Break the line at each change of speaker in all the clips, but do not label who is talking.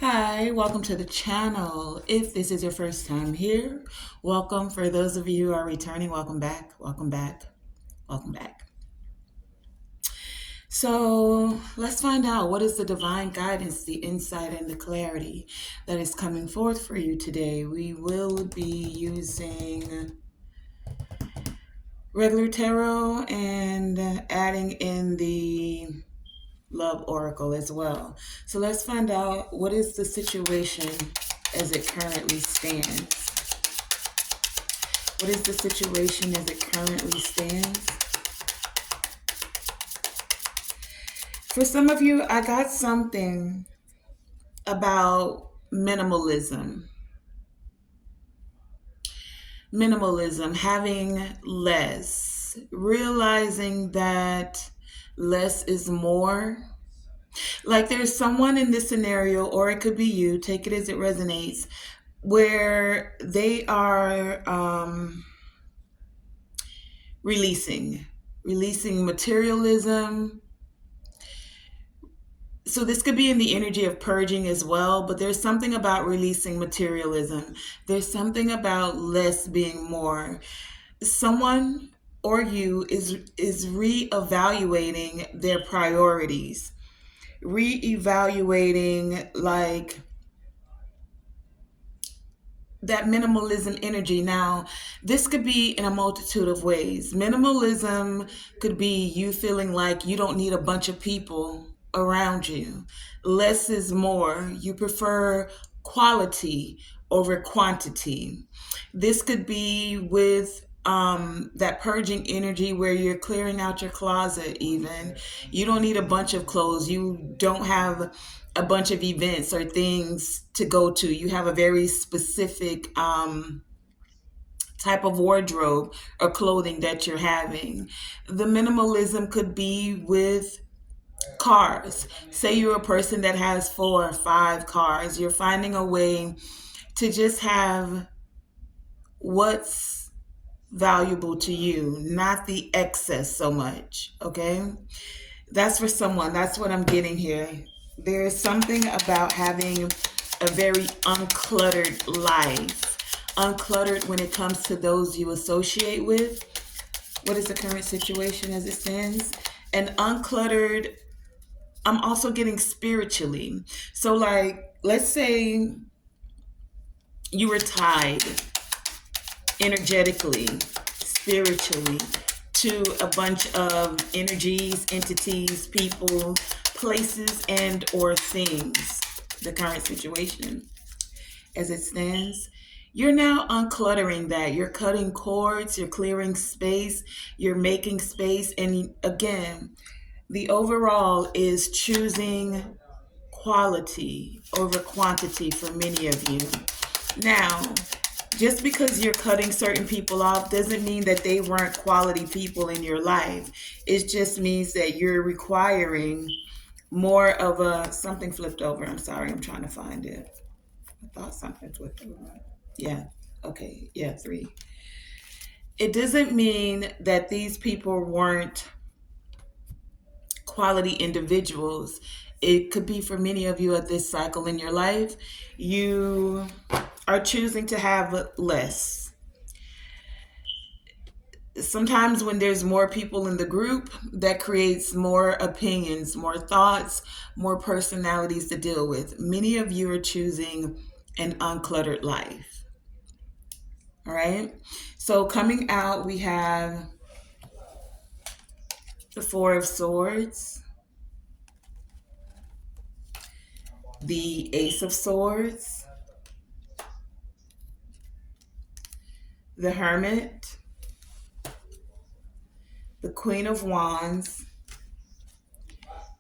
Hi, welcome to the channel. If this is your first time here, welcome. For those of you who are returning, welcome back, welcome back, welcome back. So let's find out what is the divine guidance, the insight, and the clarity that is coming forth for you today. We will be using regular tarot and adding in the love oracle as well. So let's find out what is the situation as it currently stands. What is the situation as it currently stands? For some of you, I got something about minimalism. Minimalism, having less, realizing that less is more. Like there's someone in this scenario, or it could be you, take it as it resonates, where they are releasing materialism. So this could be in the energy of purging as well, but there's something about releasing materialism. There's something about less being more. Someone or you is reevaluating their priorities, reevaluating like that minimalism energy. Now, this could be in a multitude of ways. Minimalism could be you feeling like you don't need a bunch of people around you. Less is more. You prefer quality over quantity. This could be with that purging energy where you're clearing out your closet even. You don't need a bunch of clothes. You don't have a bunch of events or things to go to. You have a very specific type of wardrobe or clothing that you're having. The minimalism could be with cars. Say you're a person that has 4 or 5 cars. You're finding a way to just have what's valuable to you, not the excess so much. Okay? That's for someone. That's what I'm getting here. There's something about having a very uncluttered life. Uncluttered when it comes to those you associate with. What is the current situation as it stands? And uncluttered, I'm also getting spiritually. So, like, let's say you were tied energetically, spiritually, to a bunch of energies, entities, people, places, and or things. The current situation as it stands, you're now uncluttering that. You're cutting cords, you're clearing space, you're making space. And again, the overall is choosing quality over quantity for many of you. Now, just because you're cutting certain people off doesn't mean that they weren't quality people in your life. It just means that you're requiring more of a something flipped over. I'm sorry, I'm trying to find it. I thought something flipped over. Yeah. Okay. Yeah, 3. It doesn't mean that these people weren't quality individuals. It could be for many of you at this cycle in your life. You are choosing to have less. Sometimes when there's more people in the group, that creates more opinions, more thoughts, more personalities to deal with. Many of you are choosing an uncluttered life. All right. So coming out, we have the 4 of Swords, the Ace of Swords, the Hermit, the Queen of Wands,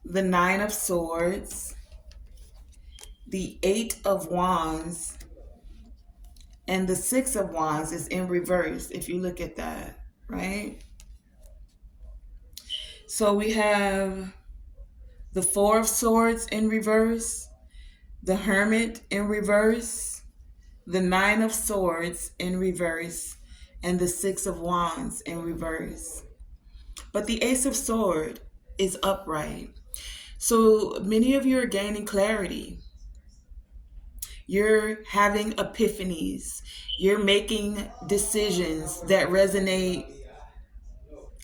the 9 of Swords, the 8 of Wands, and the 6 of Wands is in reverse if you look at that, right? So we have the 4 of Swords in reverse, the Hermit in reverse, the 9 of Swords in reverse, and the 6 of Wands in reverse. But the Ace of Sword is upright. So many of you are gaining clarity. You're having epiphanies. You're making decisions that resonate,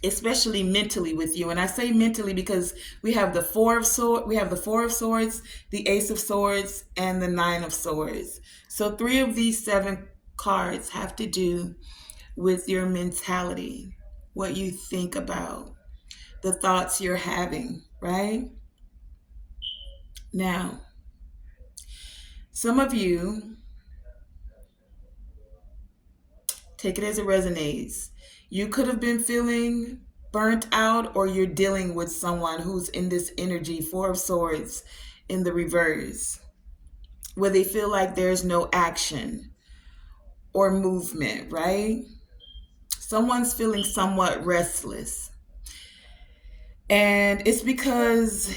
especially mentally, with you. And I say mentally because we have the Four of Swords, the Ace of Swords, and the Nine of Swords. So three of these seven cards have to do with your mentality, what you think about, the thoughts you're having, right? Now, some of you, take it as it resonates. You could have been feeling burnt out, or you're dealing with someone who's in this energy, Four of Swords in the reverse, where they feel like there's no action or movement, right? Someone's feeling somewhat restless. And it's because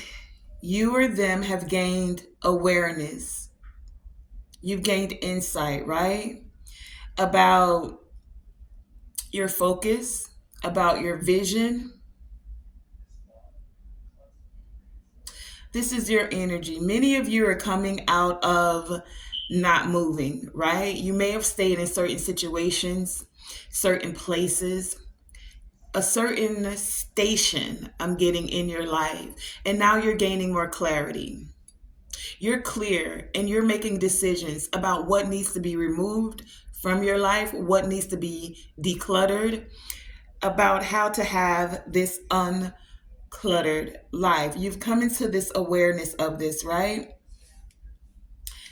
you or them have gained awareness. You've gained insight, right? About your focus, about your vision. This is your energy. Many of you are coming out of not moving, right? You may have stayed in certain situations, certain places, a certain station I'm getting in your life, and now you're gaining more clarity. You're clear and you're making decisions about what needs to be removed from your life, what needs to be decluttered, about how to have this uncluttered life. You've come into this awareness of this, right?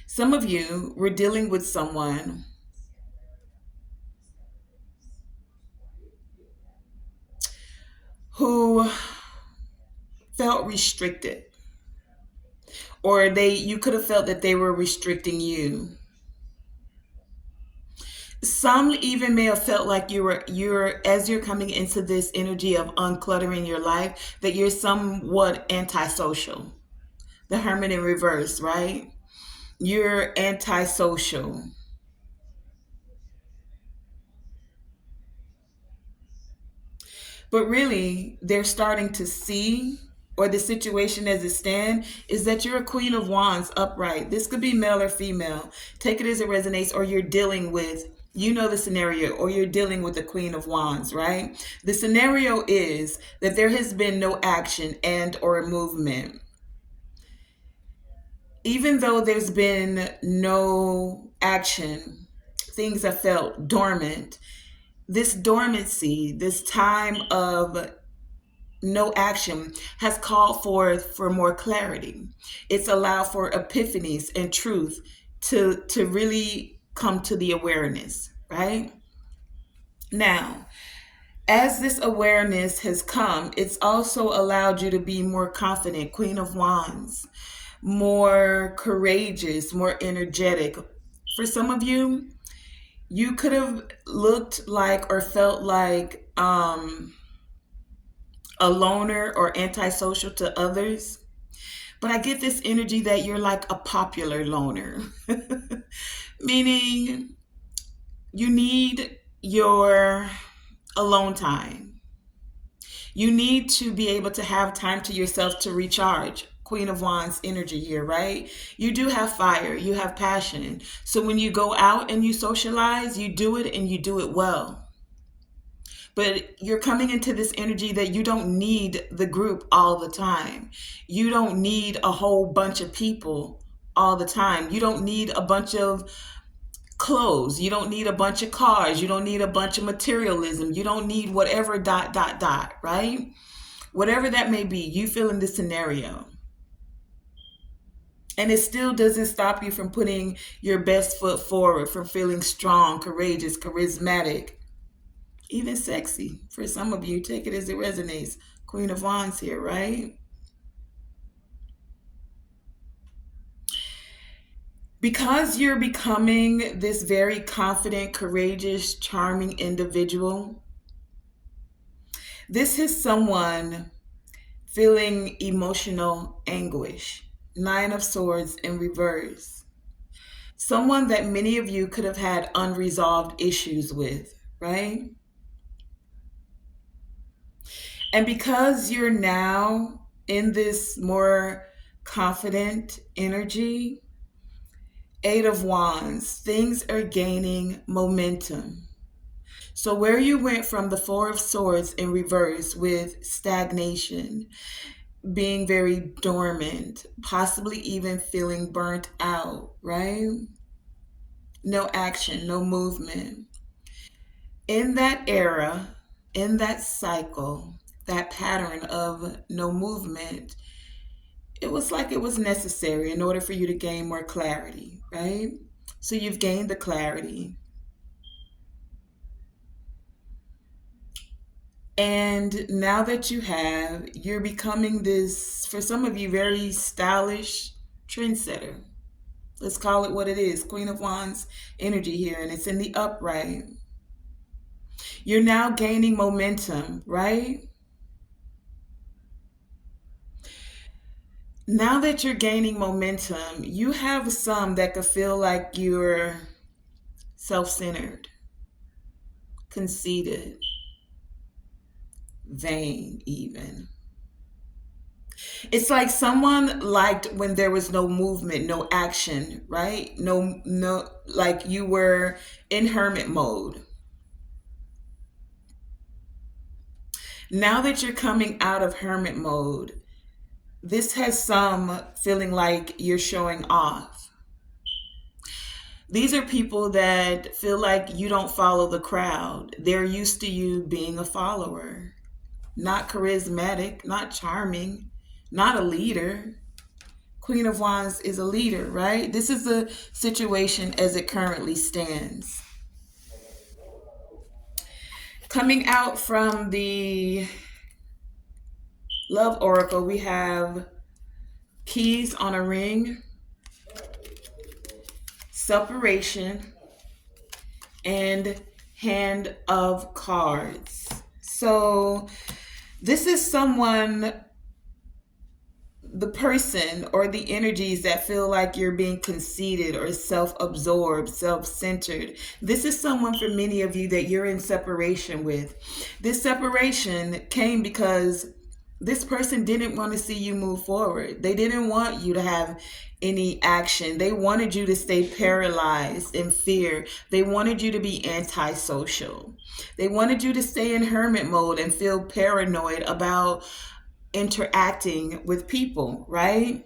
Some of you were dealing with someone who felt restricted, or you could have felt that they were restricting you. Some even may have felt like you're as you're coming into this energy of uncluttering your life, that you're somewhat antisocial. The Hermit in reverse, right? You're antisocial. But really, they're starting to see, or the situation as it stands, is that you're a Queen of Wands upright. This could be male or female. Take it as it resonates, or you're dealing with, you know the scenario, or you're dealing with the Queen of Wands, right? The scenario is that there has been no action and or movement. Even though there's been no action, things have felt dormant. This dormancy, this time of no action, has called for more clarity. It's allowed for epiphanies and truth to really come to the awareness, right? Now, as this awareness has come, it's also allowed you to be more confident, Queen of Wands, more courageous, more energetic. For some of you, you could have looked like or felt like a loner or antisocial to others. But I get this energy that you're like a popular loner, meaning you need your alone time. You need to be able to have time to yourself to recharge. Queen of Wands energy here, right? You do have fire, you have passion. So when you go out and you socialize, you do it and you do it well. But you're coming into this energy that you don't need the group all the time. You don't need a whole bunch of people all the time. You don't need a bunch of clothes. You don't need a bunch of cars. You don't need a bunch of materialism. You don't need whatever dot dot dot, right? Whatever that may be, you feel in this scenario. And it still doesn't stop you from putting your best foot forward, from feeling strong, courageous, charismatic, even sexy. For some of you, take it as it resonates. Queen of Wands here, right? Because you're becoming this very confident, courageous, charming individual, this is someone feeling emotional anguish. Nine of Swords in reverse. Someone that many of you could have had unresolved issues with, right? And because you're now in this more confident energy, Eight of Wands. Things are gaining momentum. So, where you went from the Four of Swords in reverse with stagnation, being very dormant, possibly even feeling burnt out, right? No action, no movement. In that era, in that cycle, that pattern of no movement, it was like it was necessary in order for you to gain more clarity, right? So you've gained the clarity. And now that you have, you're becoming this, for some of you, very stylish trendsetter. Let's call it what it is. Queen of Wands energy here, and it's in the upright. You're now gaining momentum, right? Now that you're gaining momentum, you have some that could feel like you're self centered, conceited, vain, even. It's like someone liked when there was no movement, no action, right? No, like you were in hermit mode. Now that you're coming out of hermit mode, this has some feeling like you're showing off. These are people that feel like you don't follow the crowd. They're used to you being a follower, not charismatic, not charming, not a leader. Queen of Wands is a leader, right? This is the situation as it currently stands. Coming out from the Love Oracle, we have keys on a ring, separation, and Hand of Cards. So this is someone, the person or the energies that feel like you're being conceited or self-absorbed, self-centered. This is someone for many of you that you're in separation with. This separation came because this person didn't want to see you move forward. They didn't want you to have any action. They wanted you to stay paralyzed in fear. They wanted you to be antisocial. They wanted you to stay in hermit mode and feel paranoid about interacting with people, right?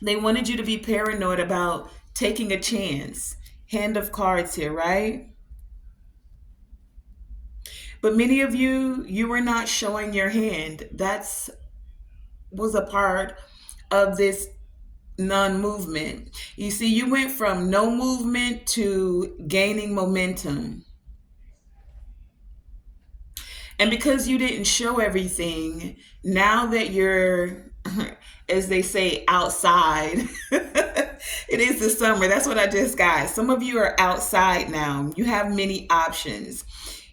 They wanted you to be paranoid about taking a chance. Hand of Cards here, right? But many of you, you were not showing your hand. That's was a part of this non-movement. You see, you went from no movement to gaining momentum. And because you didn't show everything, now that you're, as they say, outside, it is the summer. That's what I just got. Some of you are outside now. You have many options.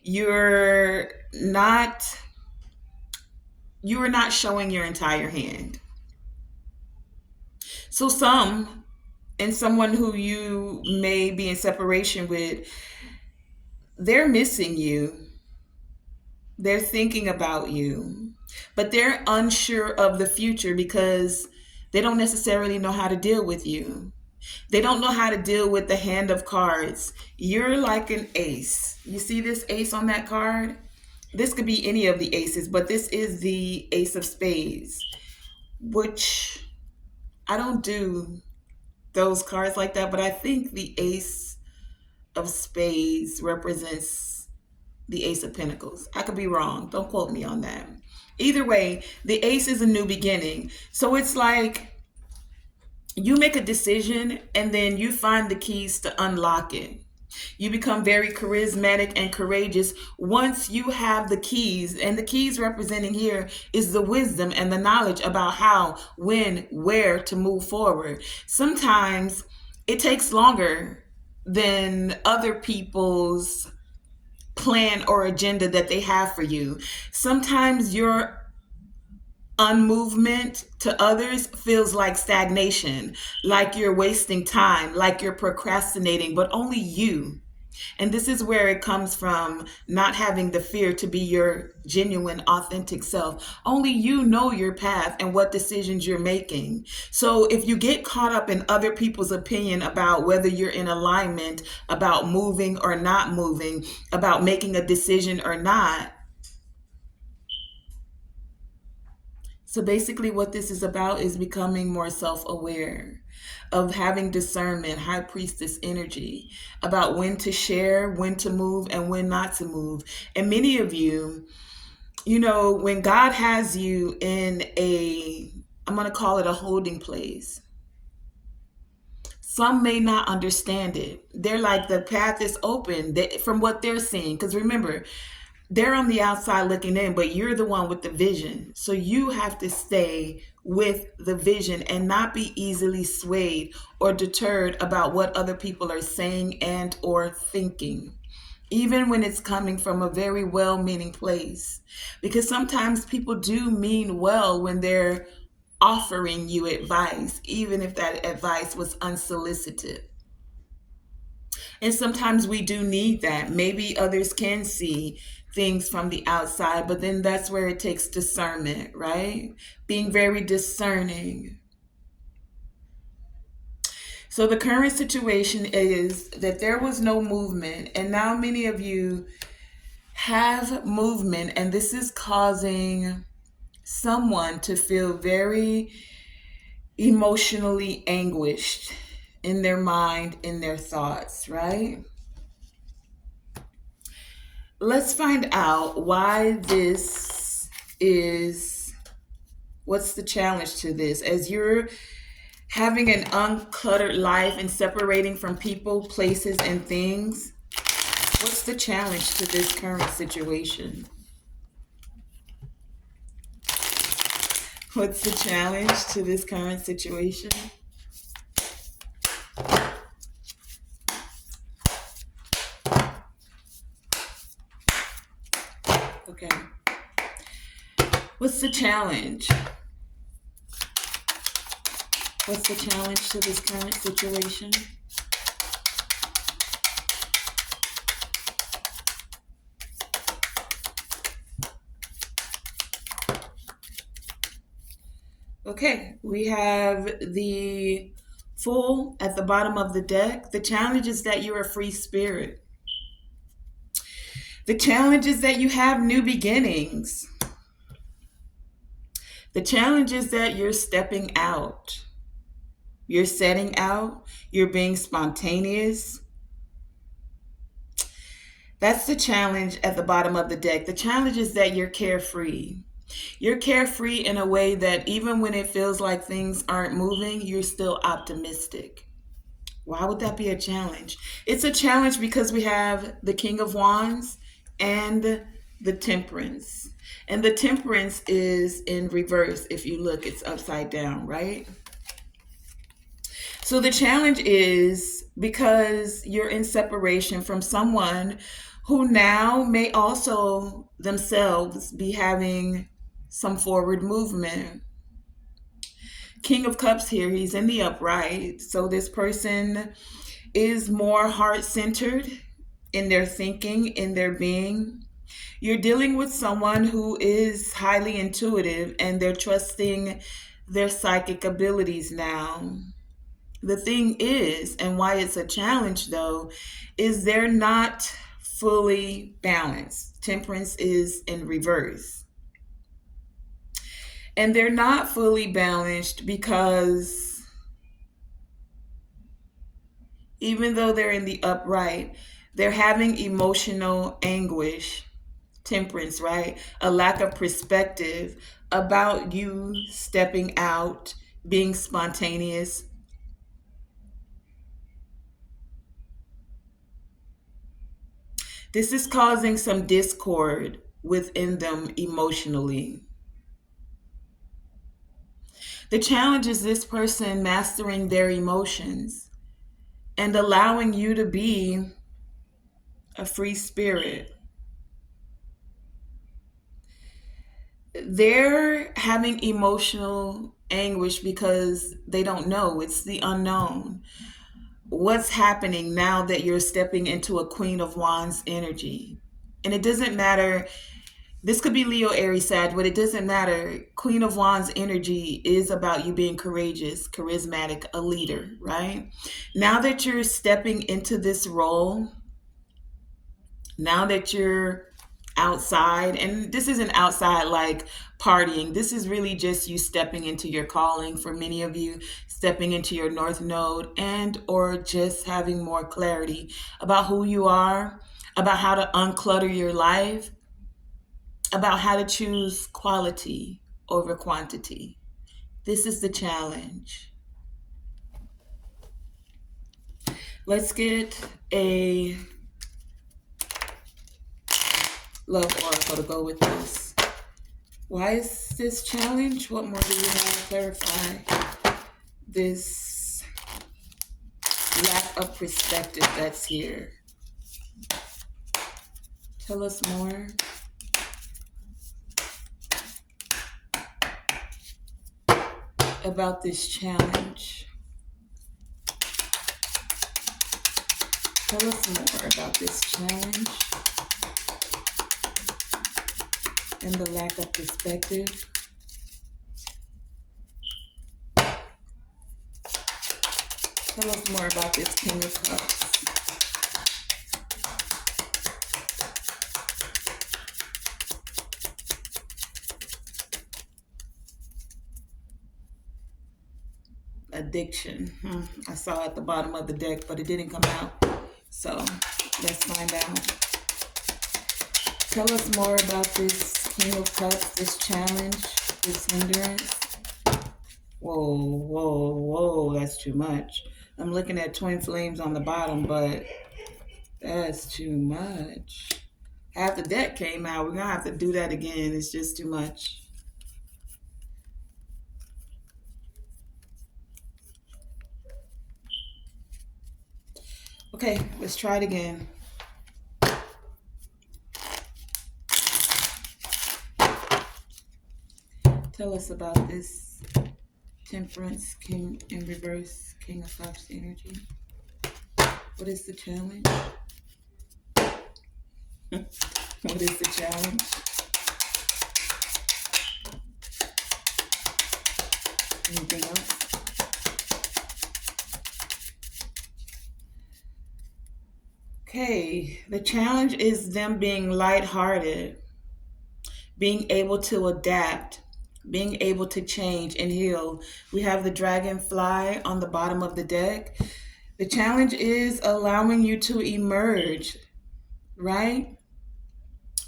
You're not, you are not showing your entire hand. So some, and someone who you may be in separation with, they're missing you. They're thinking about you, but they're unsure of the future because they don't necessarily know how to deal with you. They don't know how to deal with the Hand of Cards. You're like an ace. You see this ace on that card? This could be any of the aces, but this is the Ace of Spades, which I don't do those cards like that, but I think the Ace of Spades represents the Ace of Pentacles. I could be wrong. Don't quote me on that. Either way, the ace is a new beginning. So it's like you make a decision and then you find the keys to unlock it. You become very charismatic and courageous once you have the keys. And the keys representing here is the wisdom and the knowledge about how, when, where to move forward. Sometimes it takes longer than other people's plan or agenda that they have for you. Sometimes your unmovement to others feels like stagnation, like you're wasting time, like you're procrastinating, but only you And this is where it comes from, not having the fear to be your genuine, authentic self. Only you know your path and what decisions you're making. So if you get caught up in other people's opinion about whether you're in alignment, about moving or not moving, about making a decision or not, so basically, what this is about is becoming more self aware, of having discernment, high priestess energy, about when to share, when to move, and when not to move. And many of you, when God has you in I'm going to call it a holding place, some may not understand it. They're like, the path is open from what they're seeing. Because remember, they're on the outside looking in, but you're the one with the vision. So you have to stay with the vision and not be easily swayed or deterred about what other people are saying and or thinking, even when it's coming from a very well-meaning place. Because sometimes people do mean well when they're offering you advice, even if that advice was unsolicited. And sometimes we do need that. Maybe others can see things from the outside, but then that's where it takes discernment, right? Being very discerning. So the current situation is that there was no movement, and now many of you have movement, and this is causing someone to feel very emotionally anguished in their mind, in their thoughts, right? Let's find out why this is. What's the challenge to this? As you're having an uncluttered life and separating from people, places, and things, what's the challenge to this current situation? What's the challenge to this current situation? Okay. What's the challenge? What's the challenge to this current situation? Okay, we have the Fool at the bottom of the deck. The challenge is that you're a free spirit. The challenge is that you have new beginnings. The challenge is that you're stepping out. You're setting out. You're being spontaneous. That's the challenge at the bottom of the deck. The challenge is that you're carefree. You're carefree in a way that even when it feels like things aren't moving, you're still optimistic. Why would that be a challenge? It's a challenge because we have the King of Wands and the Temperance. And the Temperance is in reverse. If you look, it's upside down, right? So the challenge is because you're in separation from someone who now may also themselves be having some forward movement. King of Cups here, he's in the upright. So this person is more heart-centered in their thinking, in their being. You're dealing with someone who is highly intuitive and they're trusting their psychic abilities now. The thing is, and why it's a challenge though, is they're not fully balanced. Temperance is in reverse. And they're not fully balanced because even though they're in the upright, they're having emotional anguish. Temperance, right? A lack of perspective about you stepping out, being spontaneous. This is causing some discord within them emotionally. The challenge is this person mastering their emotions and allowing you to be a free spirit. They're having emotional anguish because they don't know. It's the unknown. what's happening now that you're stepping into a Queen of Wands energy. And it doesn't matter, this could be Leo, Aries, Sag, but it doesn't matter. Queen of Wands energy is about you being courageous, charismatic, a leader, right? Now that you're stepping into this role, now that you're outside, and this isn't outside like partying, this is really just you stepping into your calling. For many of you, stepping into your north node, and or just having more clarity about who you are, about how to unclutter your life, about how to choose quality over quantity. This is the challenge. Let's get a love oracle to go with this. Why is this challenge? What more do you have to clarify this lack of perspective that's here? Tell us more. About this challenge. Tell us more about this challenge and the lack of perspective. Tell us more about this King of Cups. Addiction. I saw at the bottom of the deck, but it didn't come out. So let's find out. Tell us more about this King of Cups, this challenge, this hindrance. Whoa, whoa, whoa, that's too much. I'm looking at twin flames on the bottom, but that's too much. Half the deck came out. We're going to have to do that again. It's just too much. Okay, let's try it again. Tell us about this Temperance, King in reverse, King of Cups energy. What is the challenge? What is the challenge? Anything else? Okay, the challenge is them being lighthearted, being able to adapt, being able to change and heal. We have the dragonfly on the bottom of the deck. The challenge is allowing you to emerge, right?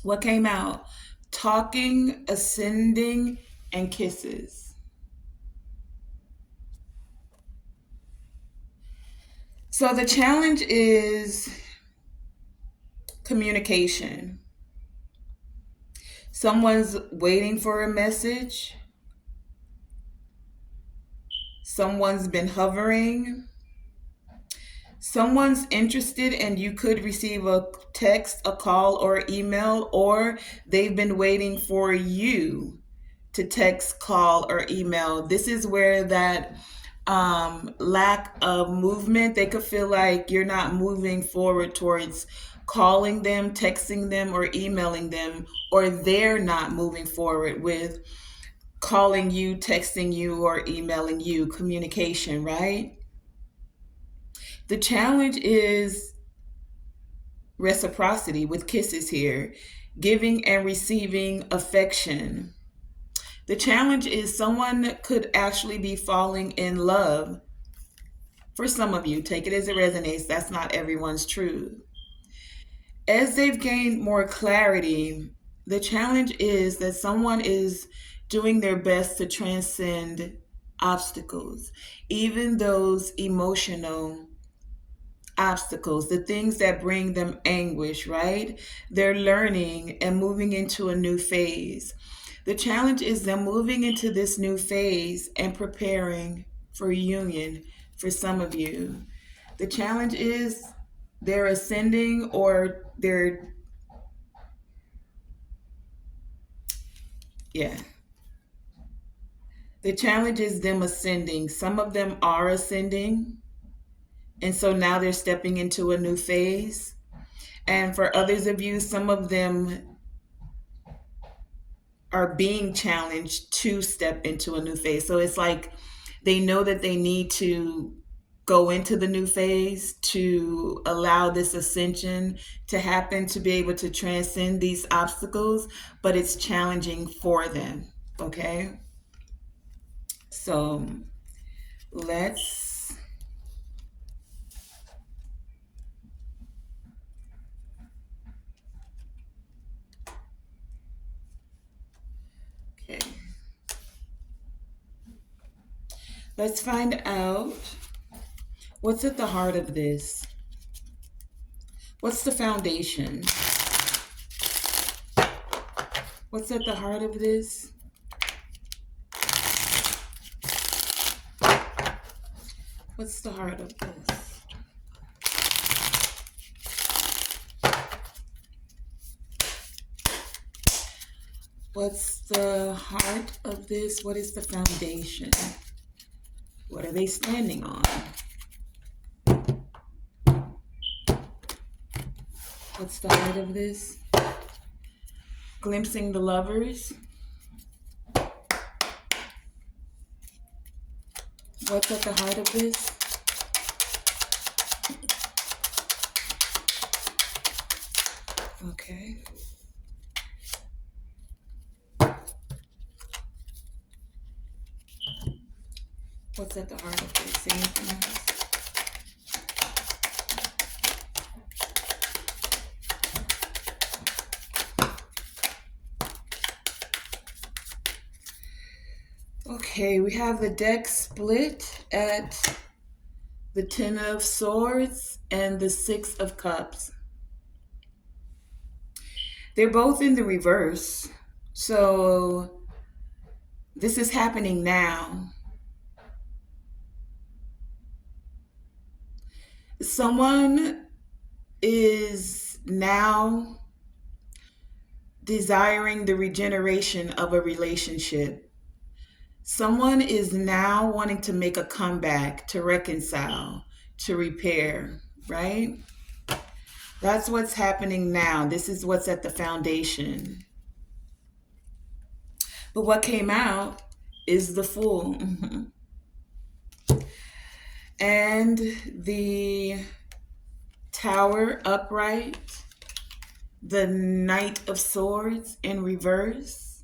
What came out? Talking, ascending, and kisses. So the challenge is communication. Someone's waiting for a message. Someone's been hovering. Someone's interested and you could receive a text, a call, or email, or they've been waiting for you to text, call, or email. This is where that lack of movement, they could feel like you're not moving forward towards calling them, texting them, or emailing them, or they're not moving forward with calling you, texting you, or emailing you. Communication, right? The challenge is reciprocity with kisses here, giving and receiving affection. The challenge is someone could actually be falling in love. For some of you, take it as it resonates. That's not everyone's truth. As they've gained more clarity, the challenge is that someone is doing their best to transcend obstacles, even those emotional obstacles, the things that bring them anguish, right? They're learning and moving into a new phase. The challenge is them moving into this new phase and preparing for union for some of you. The challenge is they're ascending or they're, yeah. The challenge is them ascending. Some of them are ascending And so now they're stepping into a new phase. And for others of you, some of them are being challenged to step into a new phase. So it's like they know that they need to go into the new phase to allow this ascension to happen, to be able to transcend these obstacles, but it's challenging for them. Okay. So let's, okay, let's find out what's at the heart of this. What's the foundation? What's at the heart of this? What's the heart of this? What's the heart of this? What is the foundation? What are they standing on? What's the heart of this? Glimpsing the lovers. What's at the heart of this? Okay. What's at the heart of this? Anything else? Okay, we have the deck split at the Ten of Swords and the Six of Cups. They're both in the reverse. So this is happening now. Someone is now desiring the regeneration of a relationship. Someone is now wanting to make a comeback, to reconcile, to repair, right? That's what's happening now. This is what's at the foundation. But what came out is the Fool. And the Tower upright, the Knight of Swords in reverse,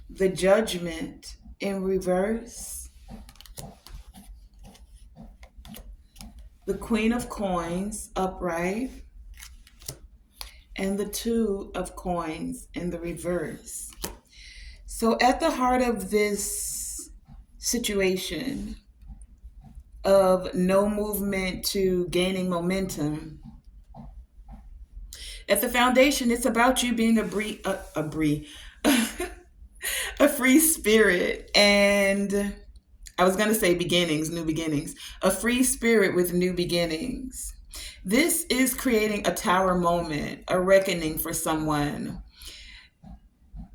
the Judgment in reverse, the Queen of Coins upright, and the Two of Coins in the reverse. So at the heart of this situation of no movement to gaining momentum, at the foundation, it's about you being a free spirit. And I was going to say beginnings, new beginnings, a free spirit with new beginnings. This is creating a tower moment, a reckoning for someone.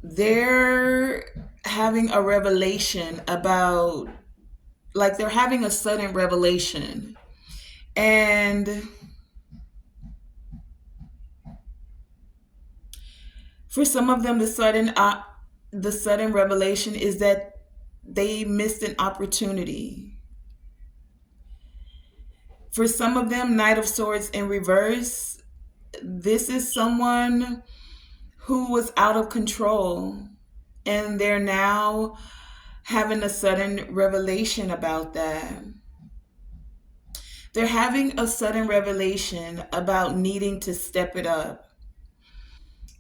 They're having a revelation about, like they're having a sudden revelation. And for some of them, the sudden revelation is that they missed an opportunity. For some of them, Knight of Swords in reverse, this is someone who was out of control, and they're now having a sudden revelation about that. They're having a sudden revelation about needing to step it up,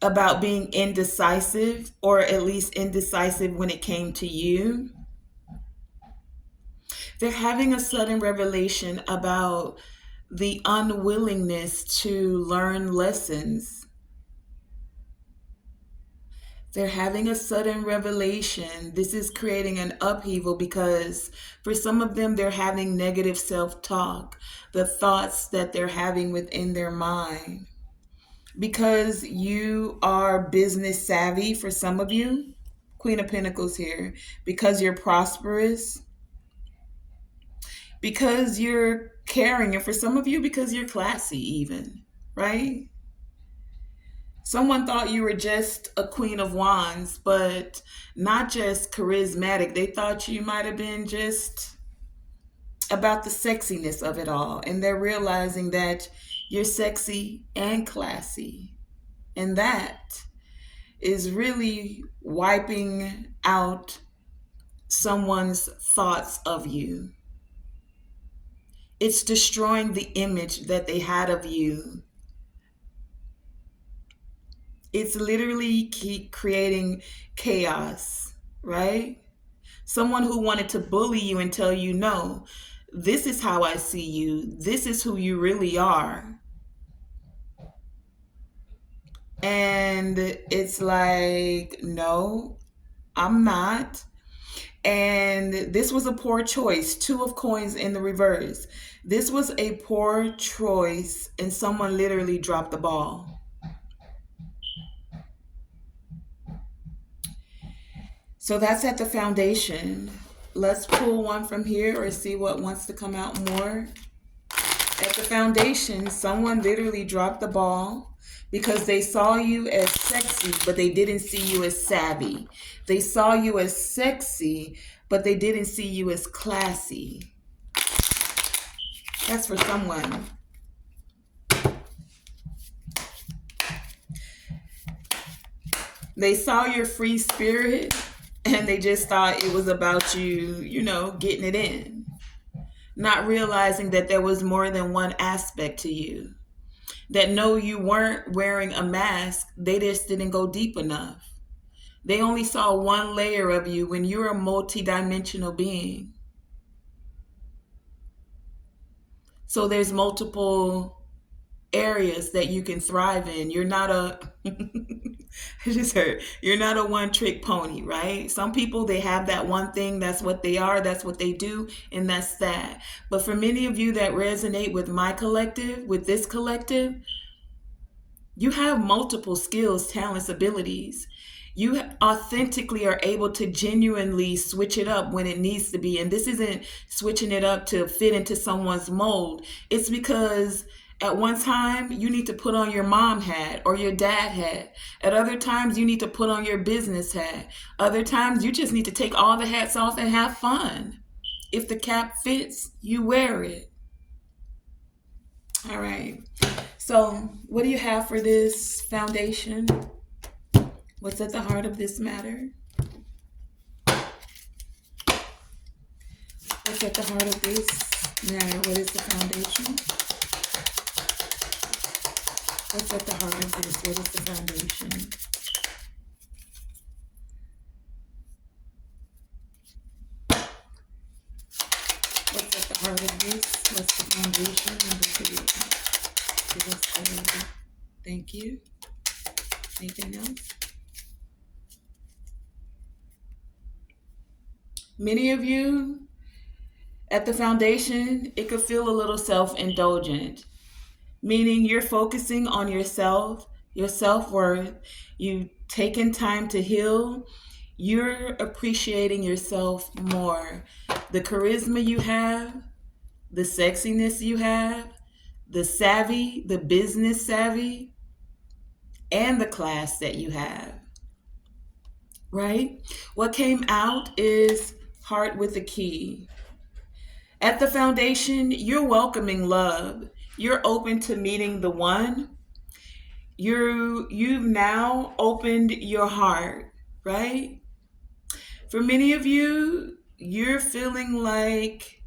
about being indecisive, or at least indecisive when it came to you. They're having a sudden revelation about the unwillingness to learn lessons. They're having a sudden revelation. This is creating an upheaval because for some of them, they're having negative self-talk, the thoughts that they're having within their mind. Because you are business savvy for some of you, Queen of Pentacles here, because you're prosperous, because you're caring, and for some of you, because you're classy, even, right? Someone thought you were just a queen of wands, but not just charismatic. They thought you might have been just about the sexiness of it all. And they're realizing that you're sexy and classy. And that is really wiping out someone's thoughts of you. It's destroying the image that they had of you. It's literally creating chaos, right? Someone who wanted to bully you and tell you, no, this is how I see you. This is who you really are. And it's like, no, I'm not. And this was a poor choice. Two of coins in the reverse. This was a poor choice, and someone literally dropped the ball. So that's at the foundation. Let's pull one from here or see what wants to come out more. At the foundation, someone literally dropped the ball because they saw you as sexy, but they didn't see you as savvy. They saw you as sexy, but they didn't see you as classy. That's for someone. They saw your free spirit and they just thought it was about you, getting it in. Not realizing that there was more than one aspect to you. That no, you weren't wearing a mask. They just didn't go deep enough. They only saw one layer of you when you're a multi-dimensional being. So there's multiple areas that you can thrive in. You're not a I just heard you're not a one-trick pony, right? Some people, they have that one thing, that's what they are, that's what they do, and that's that. But for many of you that resonate with my collective, with this collective, you have multiple skills, talents, abilities. You authentically are able to genuinely switch it up when it needs to be. And this isn't switching it up to fit into someone's mold. It's because at one time you need to put on your mom hat or your dad hat. At other times you need to put on your business hat. Other times you just need to take all the hats off and have fun. If the cap fits, you wear it. All right. So what do you have for this foundation? What's at the heart of this matter? What's at the heart of this matter? What is the foundation? What's at the heart of this? What is the foundation? What's at the heart of this? What's the foundation? Thank you. Anything else? Many of you at the foundation, it could feel a little self-indulgent, meaning you're focusing on yourself, your self-worth, you've taken time to heal, you're appreciating yourself more. The charisma you have, the sexiness you have, the savvy, the business savvy, and the class that you have, right? What came out is heart with a key. At the foundation, you're welcoming love. You're open to meeting the one. You've now opened your heart, right? For many of you, you're feeling like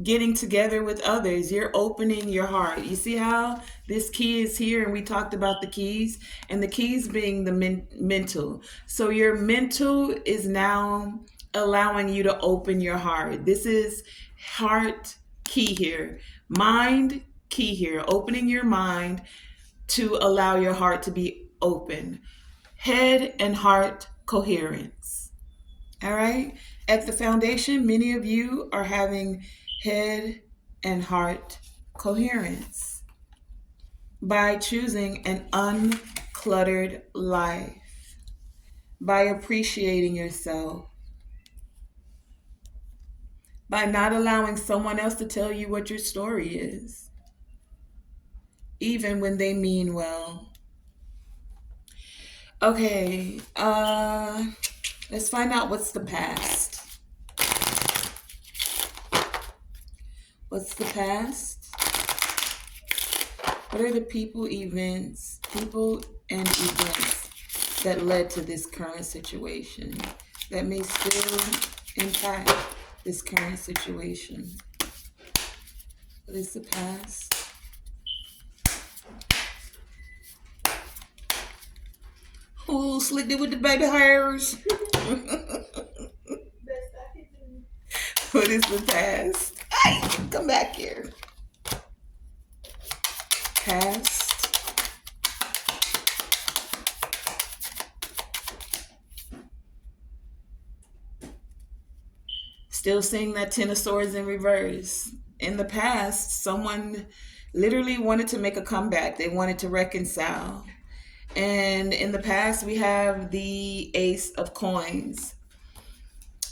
getting together with others. You're opening your heart. You see how this key is here, and we talked about the keys, and the keys being the mental. So your mental is now allowing you to open your heart. This is heart key here. Mind key here. Opening your mind to allow your heart to be open. Head and heart coherence. All right? At the foundation, many of you are having head and heart coherence by choosing an uncluttered life, by appreciating yourself, by not allowing someone else to tell you what your story is, even when they mean well. Okay, let's find out what's the past. What's the past? What are the people and events that led to this current situation that may still impact this current situation? What is the past? Oh, slicked it with the baby hairs. What is the past? Hey, come back here. Past. Still seeing that Ten of Swords in reverse. In the past, someone literally wanted to make a comeback. They wanted to reconcile. And in the past, we have the Ace of Coins.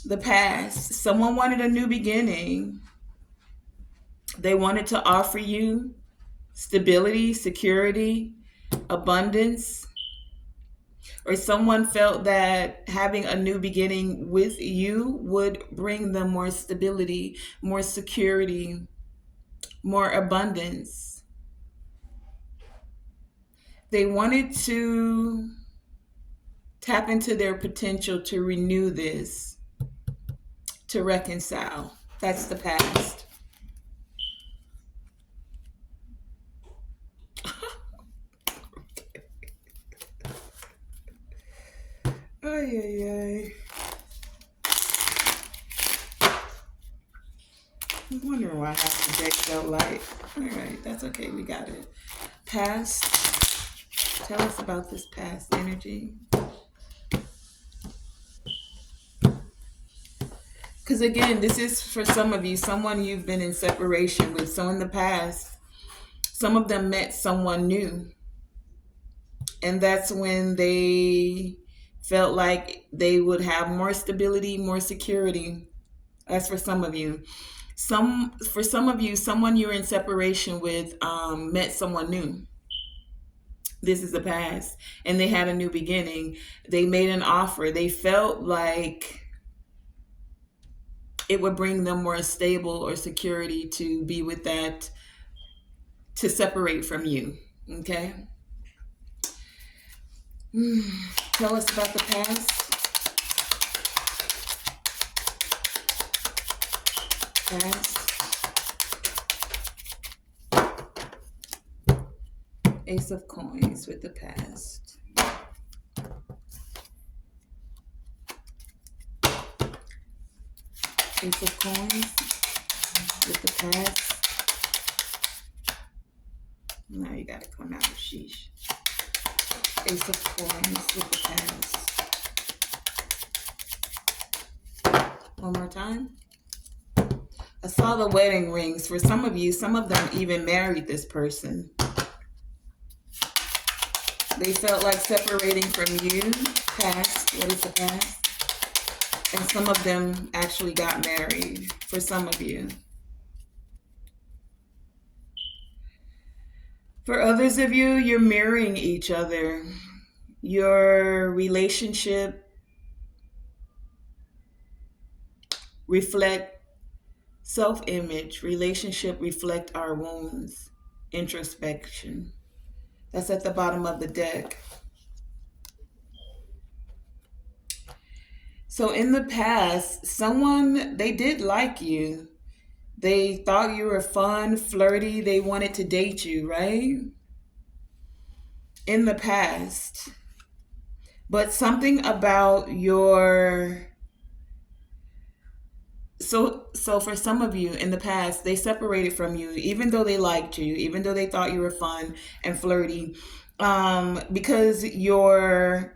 The past, someone wanted a new beginning. They wanted to offer you stability, security, abundance, or someone felt that having a new beginning with you would bring them more stability, more security, more abundance. They wanted to tap into their potential to renew this, to reconcile. That's the past. Ay, ay, ay. I'm wondering why I have the deck so light. All right, that's okay. We got it. Past. Tell us about this past energy. Because again, this is for some of you, someone you've been in separation with. So in the past, some of them met someone new. And that's when they felt like they would have more stability, more security. That's for some of you. For some of you, someone you're in separation with met someone new. This is the past, and they had a new beginning. They made an offer. They felt like it would bring them more stable or security to be with that, to separate from you. Okay. Tell us about the past. Past. Ace of Coins with the past. Ace of Coins with the past. Now you gotta come out of sheesh. Ace of Coins with the past. One more time. I saw the wedding rings. For some of you, some of them even married this person. They felt like separating from you. Past. What is the past? And some of them actually got married. For some of you. For others of you, you're mirroring each other. Your relationship reflect self-image. Relationship reflect our wounds. Introspection. That's at the bottom of the deck. So in the past, someone, they did like you. They thought you were fun, flirty. They wanted to date you, right? In the past. But something about your... So for some of you in the past, they separated from you, even though they liked you, even though they thought you were fun and flirty, because your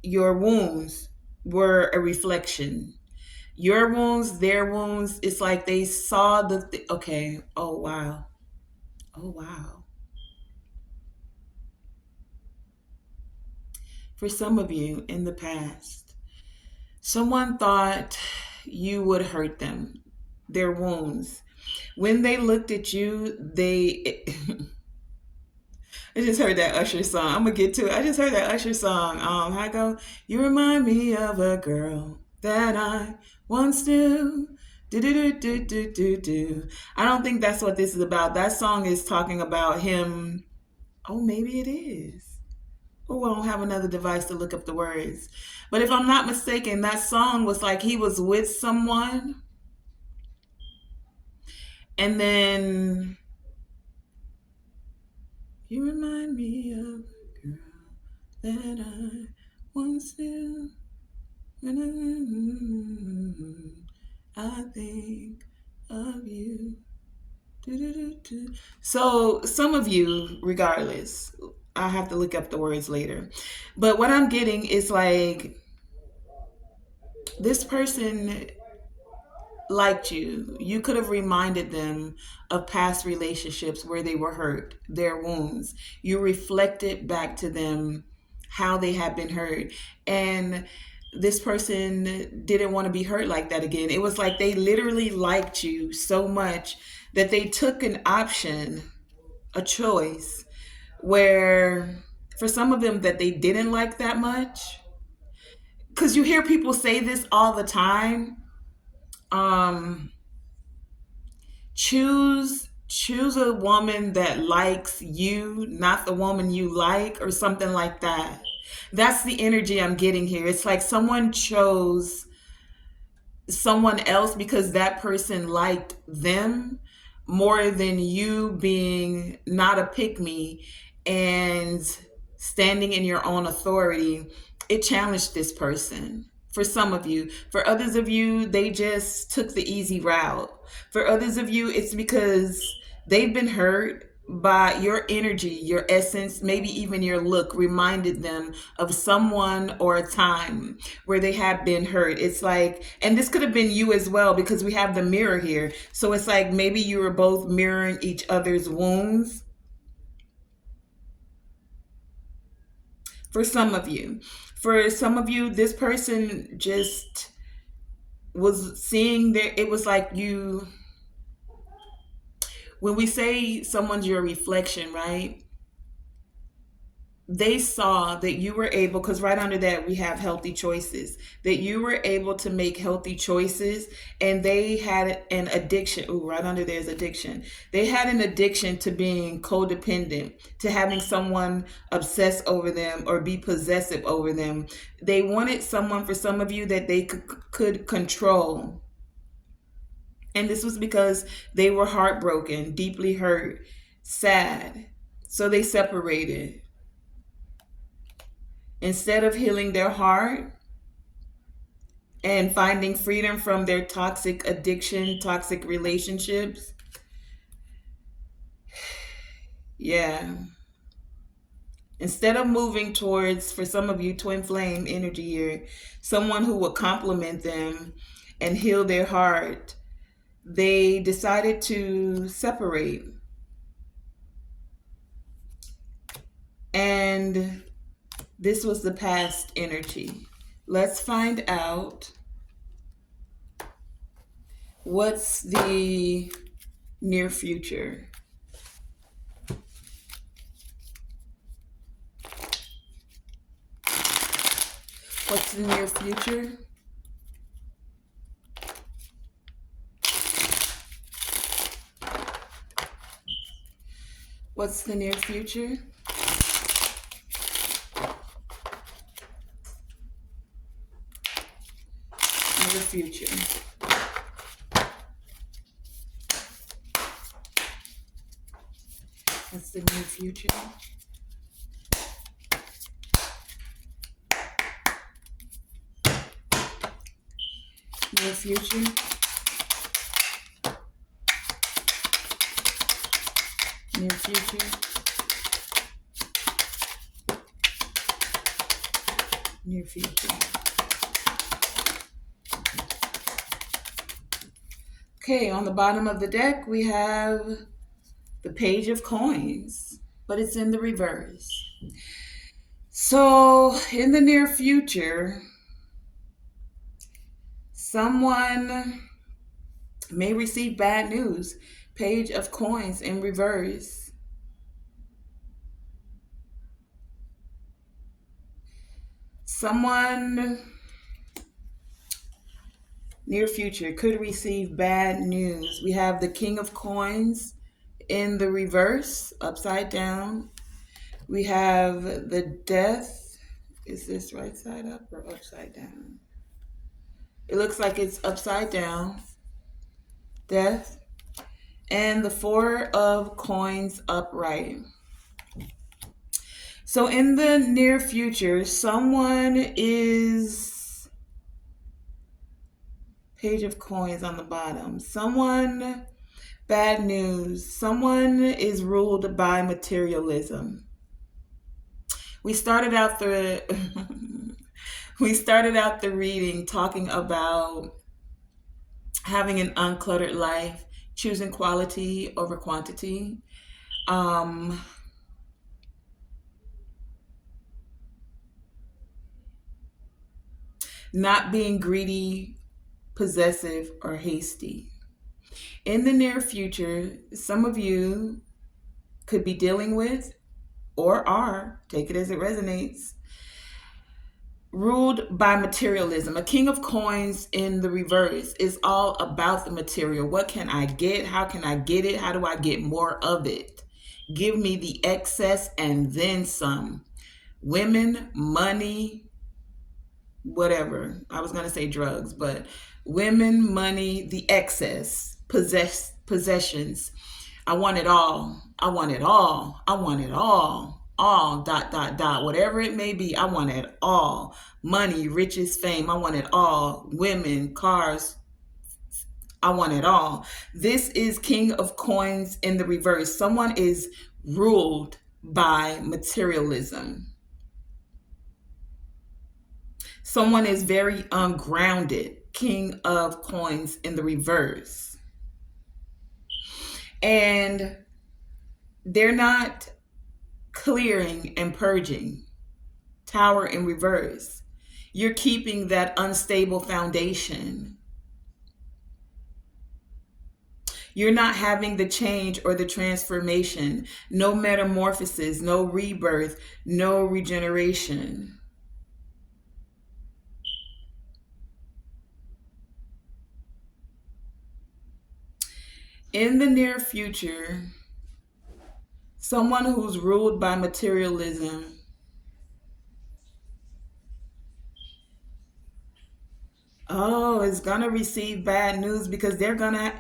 wounds were a reflection. Your wounds, their wounds, it's like they saw okay, oh wow. Oh wow. For some of you in the past, someone thought you would hurt them. their wounds. When they looked at you, they I just heard that Usher song. I'm gonna get to it. I just heard that Usher song. I go, you remind me of a girl that I once knew. Do do do do do do do. I don't think that's what this is about. That song is talking about him. Oh, maybe it is. Oh, I don't have another device to look up the words. But if I'm not mistaken, that song was like he was with someone, and then you remind me of a girl that I once knew. I think of you. Do. So, some of you, regardless, I have to look up the words later. But what I'm getting is like this person liked you. You could have reminded them of past relationships where they were hurt, their wounds. You reflected back to them how they had been hurt. And this person didn't want to be hurt like that again. It was like they literally liked you so much that they took an option, a choice, where for some of them that they didn't like that much. Because you hear people say this all the time. Um, choose a woman that likes you, not the woman you like, or something like that. That's the energy I'm getting here. It's like someone chose someone else because that person liked them more than you being not a pick me and standing in your own authority. It challenged this person. For some of you, for others of you, they just took the easy route. For others of you, it's because they've been hurt by your energy, your essence, maybe even your look reminded them of someone or a time where they have been hurt. It's like, and this could have been you as well because we have the mirror here. So it's like maybe you were both mirroring each other's wounds. For some of you, this person just was seeing there. It was like you, when we say someone's your reflection, right? They saw that you were able, because right under that we have healthy choices, that you were able to make healthy choices, and they had an addiction. Ooh, right under there's addiction. They had an addiction to being codependent, to having someone obsess over them or be possessive over them. They wanted someone, for some of you, that they could control. And this was because they were heartbroken, deeply hurt, sad. So they separated. Instead of healing their heart and finding freedom from their toxic addiction, toxic relationships, yeah. Instead of moving towards, for some of you, twin flame energy here, someone who would compliment them and heal their heart, they decided to separate. And this was the past energy. Let's find out what's the near future. What's the near future? What's the near future? Near future. What's the near future? Near future. Near future. Near future. Okay, on the bottom of the deck we have the Page of Coins, but it's in the reverse. So in the near future, someone may receive bad news. Page of coins in reverse. Someone near future could receive bad news. We have the King of Coins in the reverse, upside down. We have the Death. Is this right side up or upside down? It looks like it's upside down. Death. And the Four of Coins upright. So in the near future, someone is Page of Coins on the bottom. Someone, bad news. Someone is ruled by materialism. We started out the we started out the reading talking about having an uncluttered life, choosing quality over quantity. Um, Not being greedy, possessive, or hasty. In the near future, some of you could be dealing with or are, take it as it resonates, ruled by materialism. A King of Coins in the reverse is all about the material. What can I get? How can I get it? How do I get more of it? Give me the excess and then some. Women, money, whatever. I was going to say drugs, but women, money, the excess, possessions. I want it all. I want it all. I want it all. All, dot, dot, dot. Whatever it may be, I want it all. Money, riches, fame. I want it all. Women, cars. I want it all. This is King of Coins in the reverse. Someone is ruled by materialism. Someone is very ungrounded. King of Coins in the reverse. And they're not clearing and purging. Tower in reverse. You're keeping that unstable foundation. You're not having the change or the transformation. No metamorphosis, no rebirth, no regeneration. In the near future, someone who's ruled by materialism is going to receive bad news because they're going to,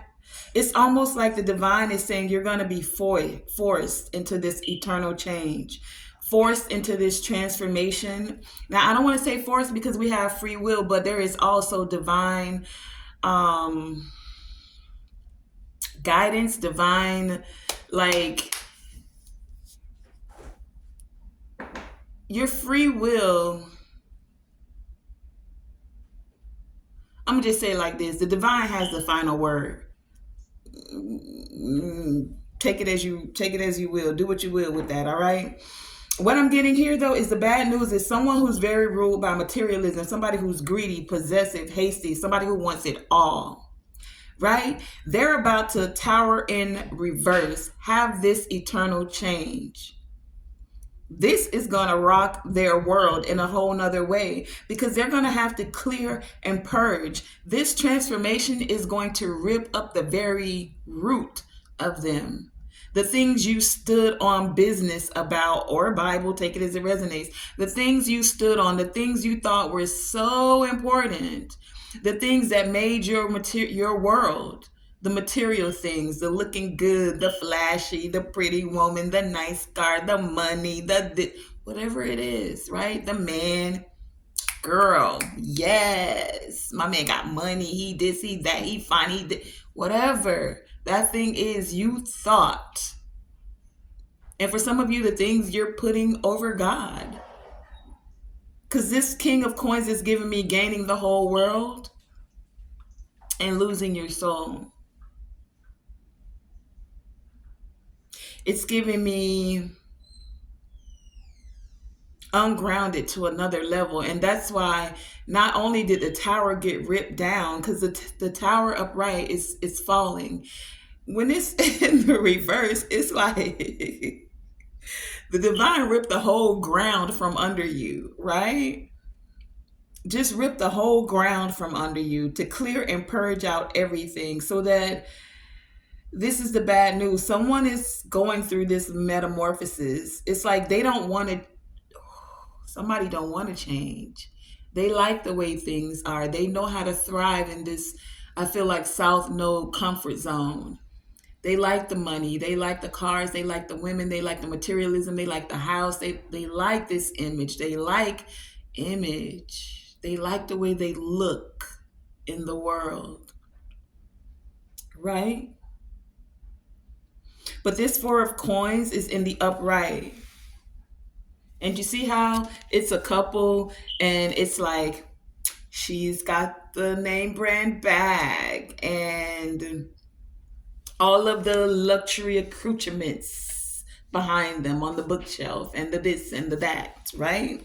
it's almost like the divine is saying you're going to be forced into this eternal change, forced into this transformation. Now, I don't want to say forced because we have free will, but there is also divine guidance, divine, like, your free will. I'm gonna just say it like this: the divine has the final word. Take it as you will. Do what you will with that. All right. What I'm getting here, though, is the bad news is someone who's very ruled by materialism, somebody who's greedy, possessive, hasty, somebody who wants it all. Right? They're about to tower in reverse, have this eternal change. This is going to rock their world in a whole nother way because they're going to have to clear and purge. This transformation is going to rip up the very root of them. The things you stood on business about, or Bible, take it as it resonates. The things you stood on, the things you thought were so important, the things that made your world. The material things, the looking good, the flashy, the pretty woman, the nice car, the money, the whatever it is, right? The man, girl, yes. My man got money, he this, he that, he fine, he did, whatever that thing is you thought. And for some of you, the things you're putting over God. Because this King of Coins is giving me gaining the whole world and losing your soul. It's giving me ungrounded to another level. And that's why not only did the tower get ripped down, because the tower upright is falling. When it's in the reverse, it's like the divine ripped the whole ground from under you, right? Just rip the whole ground from under you to clear and purge out everything, so that this is the bad news. Someone is going through this metamorphosis. It's like they don't want to, somebody don't want to change. They like the way things are. They know how to thrive in this, I feel like, South Node comfort zone. They like the money. They like the cars. They like the women. They like the materialism. They like the house. They like this image. They like image. They like the way they look in the world. Right? But this Four of Coins is in the upright. And you see how it's a couple and it's like she's got the name brand bag and all of the luxury accoutrements behind them on the bookshelf and the this and the that, right?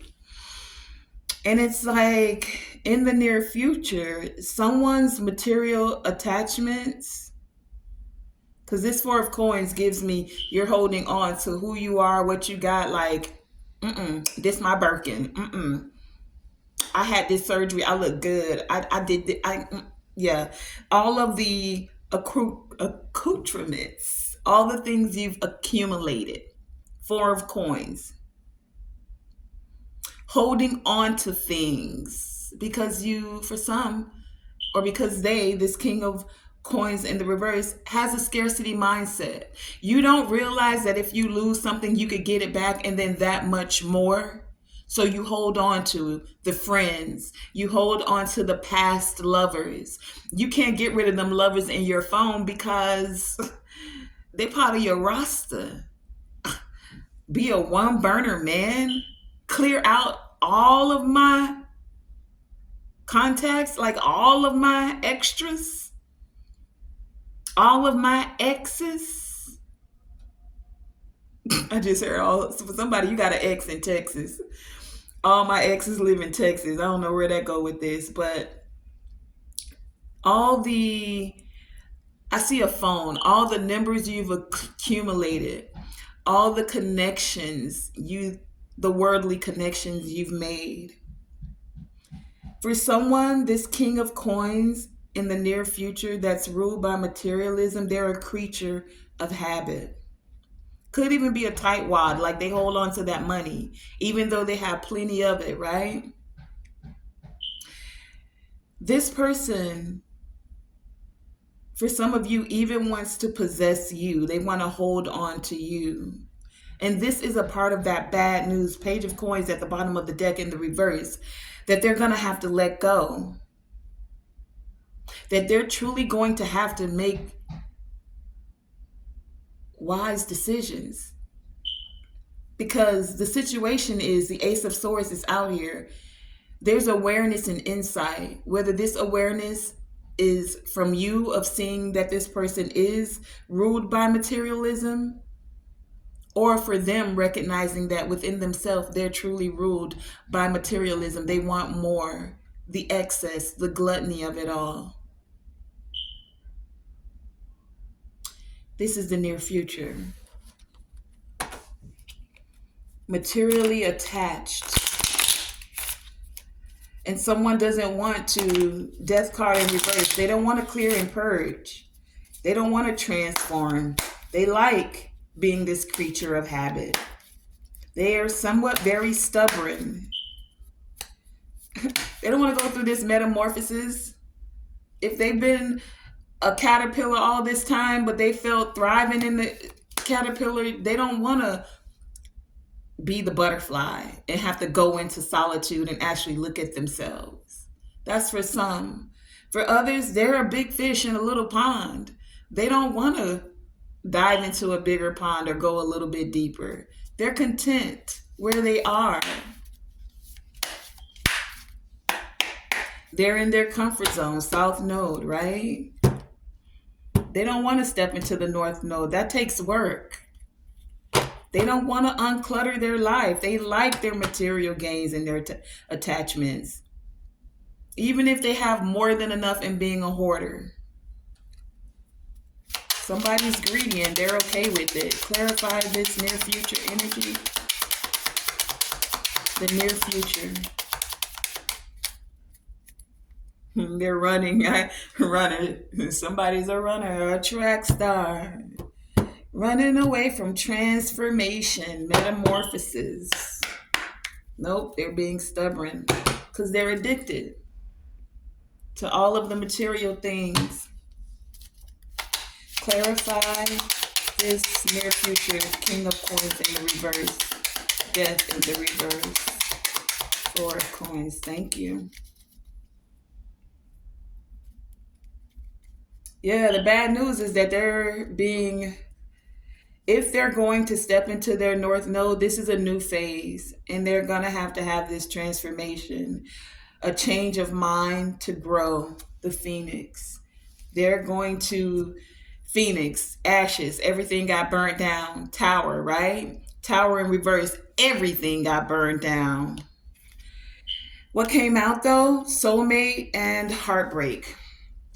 And it's like in the near future, someone's material attachments, because this Four of Coins gives me you're holding on to who you are, what you got, like, this my Birkin. I had this surgery. I look good. I did yeah. All of the accoutrements, all the things you've accumulated. Four of Coins. Holding on to things because you, for some, or because they, this King of Coins in the reverse, has a scarcity mindset. You don't realize that if you lose something, you could get it back and then that much more. So you hold on to the friends. You hold on to the past lovers. You can't get rid of them lovers in your phone because they're part of your roster. Be a one burner, man. Clear out all of my contacts, like all of my extras, all of my exes. I just heard for somebody, you got an ex in Texas. All my exes live in Texas. I don't know where that go with this, but I see a phone, all the numbers you've accumulated, all the connections the worldly connections you've made. For someone, this King of Coins in the near future that's ruled by materialism, they're a creature of habit. Could even be a tightwad, like they hold on to that money, even though they have plenty of it, right? This person, for some of you, even wants to possess you. They want to hold on to you. And this is a part of that bad news, Page of Coins at the bottom of the deck in the reverse, that they're going to have to let go. That they're truly going to have to make wise decisions. Because the situation is the Ace of Swords is out here. There's awareness and insight. Whether this awareness is from you of seeing that this person is ruled by materialism, or for them recognizing that within themselves, they're truly ruled by materialism. They want more, the excess, the gluttony of it all. This is the near future. Materially attached. And someone doesn't want to, death card in reverse, they don't want to clear and purge. They don't want to transform. They like being this creature of habit. They are somewhat very stubborn. They don't want to go through this metamorphosis. If they've been a caterpillar all this time, but they felt thriving in the caterpillar, they don't want to be the butterfly and have to go into solitude and actually look at themselves. That's for some. For others, they're a big fish in a little pond. They don't want to dive into a bigger pond or go a little bit deeper. They're content where they are. They're in their comfort zone, South Node, right? They don't want to step into the North Node. That takes work. They don't want to unclutter their life. They like their material gains and their attachments, even if they have more than enough in being a hoarder. Somebody's greedy and they're okay with it. Clarify this near future energy. The near future. They're running. Runner. Somebody's a runner, a track star. Running away from transformation, metamorphosis. Nope, they're being stubborn because they're addicted to all of the material things. Clarify this near future. King of coins in the reverse. Death in the reverse. Four of coins. Thank you. Yeah, the bad news is that if they're going to step into their North Node, this is a new phase and they're going to have this transformation, a change of mind to grow the Phoenix. They're going to Phoenix, ashes, everything got burnt down. Tower, right? Tower in reverse, everything got burned down. What came out though? Soulmate and heartbreak.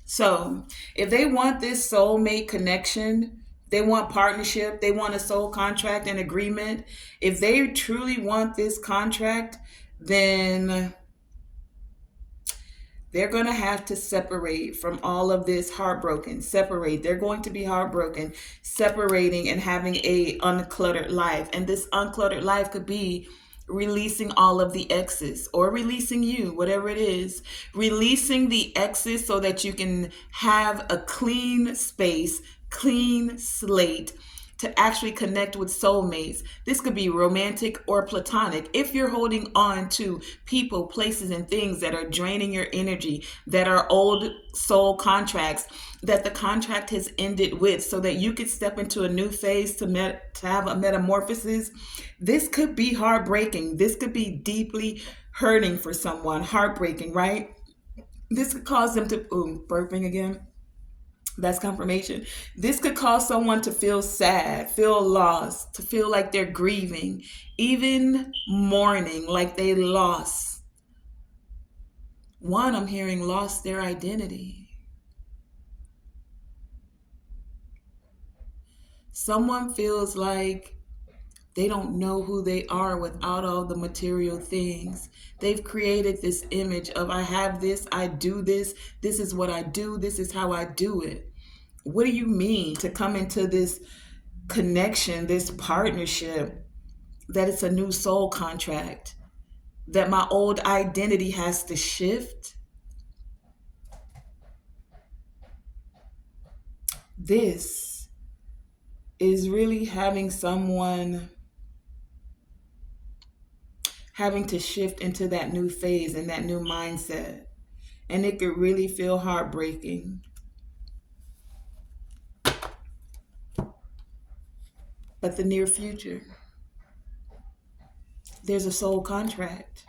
So if they want this soulmate connection, they want partnership, they want a soul contract and agreement. If they truly want this contract, then they're going to have to separate from all of this heartbroken. Separate. They're going to be heartbroken, separating and having a uncluttered life. And this uncluttered life could be releasing all of the exes or releasing you, whatever it is. Releasing the exes so that you can have a clean space, clean slate to actually connect with soulmates. This could be romantic or platonic. If you're holding on to people, places, and things that are draining your energy, that are old soul contracts, that the contract has ended with, so that you could step into a new phase to have a metamorphosis, this could be heartbreaking. This could be deeply hurting for someone. Heartbreaking, right? This could cause them to, burping again. That's confirmation. This could cause someone to feel sad, feel lost, to feel like they're grieving, even mourning, like they lost. One, I'm hearing lost their identity. Someone feels like they don't know who they are without all the material things. They've created this image of, I have this, I do this is what I do, this is how I do it. What do you mean to come into this connection, this partnership, that it's a new soul contract, that my old identity has to shift? This is really having someone having to shift into that new phase and that new mindset. And it could really feel heartbreaking. But the near future, there's a soul contract,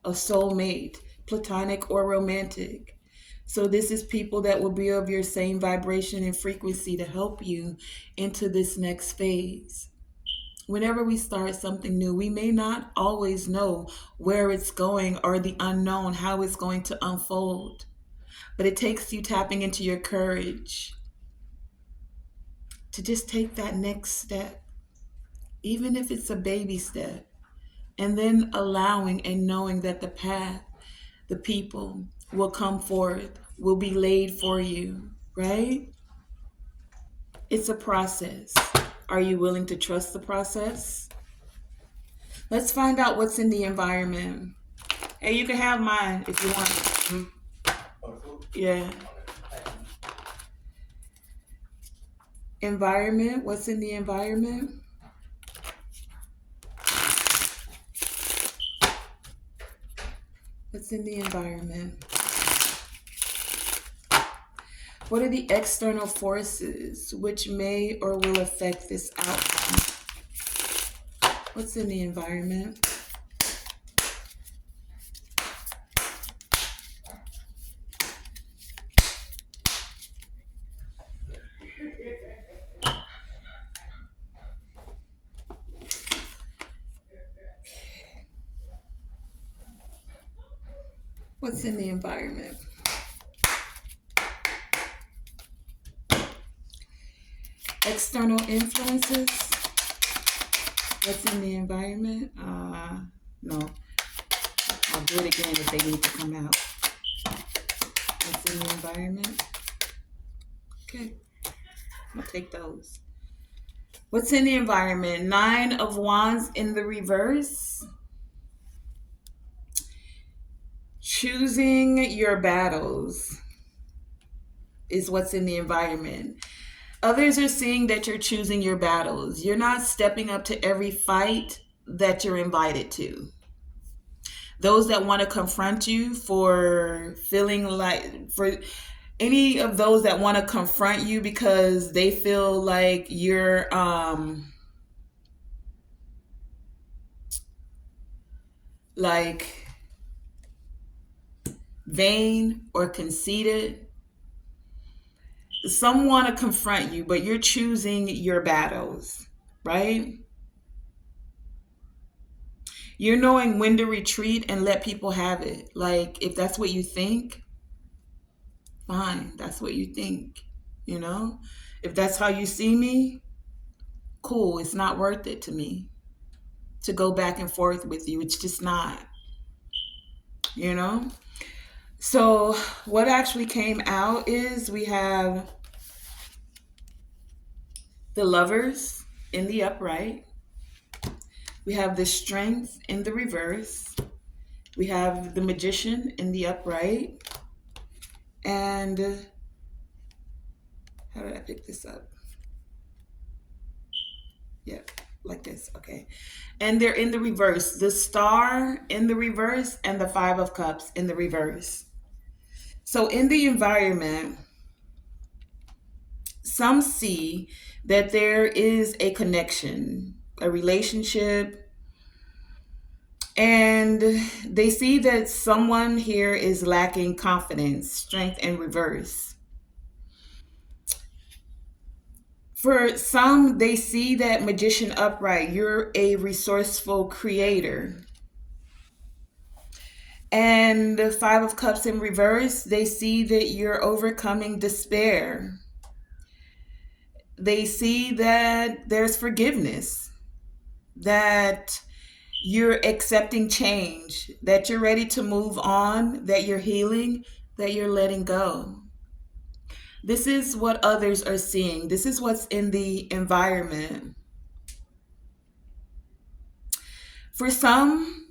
a soulmate, platonic or romantic. So this is people that will be of your same vibration and frequency to help you into this next phase. Whenever we start something new, we may not always know where it's going or the unknown, how it's going to unfold. But it takes you tapping into your courage to just take that next step, even if it's a baby step, and then allowing and knowing that the path, the people will come forth, will be laid for you, right? It's a process. Are you willing to trust the process? Let's find out what's in the environment. Hey, you can have mine if you want. Yeah. Environment, what's in the environment? What's in the environment? What are the external forces which may or will affect this outcome? What's in the environment? What's in the environment? External influences. What's in the environment? No. I'll do it again if they need to come out. What's in the environment? Okay. I'll take those. What's in the environment? 9 of Wands in the reverse. Choosing your battles is what's in the environment. Others are seeing that you're choosing your battles. You're not stepping up to every fight that you're invited to. Those that want to confront you for feeling like, for any of those that want to confront you because they feel like you're like vain or conceited. Some want to confront you, but you're choosing your battles, right? You're knowing when to retreat and let people have it. Like, if that's what you think, fine, that's what you think, you know? If that's how you see me, cool, it's not worth it to me to go back and forth with you. It's just not, you know? So what actually came out is we have the Lovers in the upright. We have the Strength in the reverse. We have the Magician in the upright. And how did I pick this up? Yeah, like this. Okay. And they're in the reverse. The Star in the reverse and the 5 of Cups in the reverse. So in the environment, some see that there is a connection, a relationship, and they see that someone here is lacking confidence, strength in reverse. For some, they see that Magician upright, you're a resourceful creator. And the 5 of Cups in reverse, they see that you're overcoming despair. They see that there's forgiveness, that you're accepting change, that you're ready to move on, that you're healing, that you're letting go. This is what others are seeing. This is what's in the environment. For some,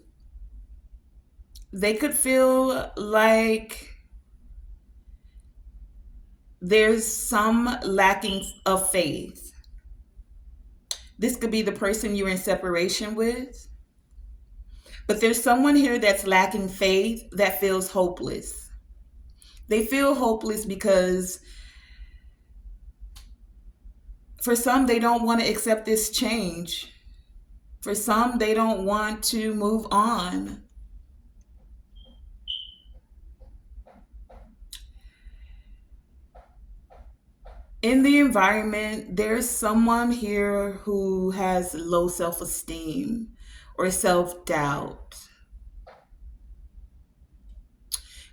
they could feel like there's some lacking of faith. This could be the person you're in separation with. But there's someone here that's lacking faith that feels hopeless. They feel hopeless because for some, they don't want to accept this change. For some, they don't want to move on. In the environment, there's someone here who has low self-esteem or self-doubt.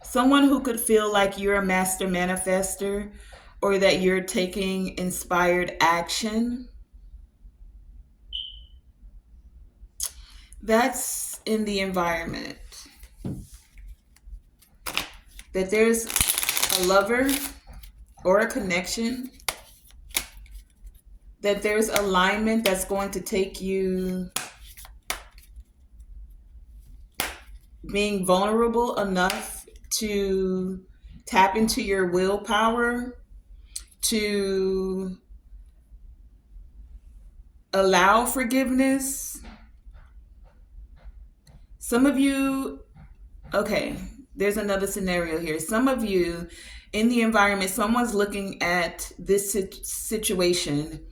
Someone who could feel like you're a master manifester or that you're taking inspired action. That's in the environment. That there's a lover or a connection. That there's alignment that's going to take you being vulnerable enough to tap into your willpower, to allow forgiveness. Some of you, okay, there's another scenario here. Some of you in the environment, someone's looking at this situation,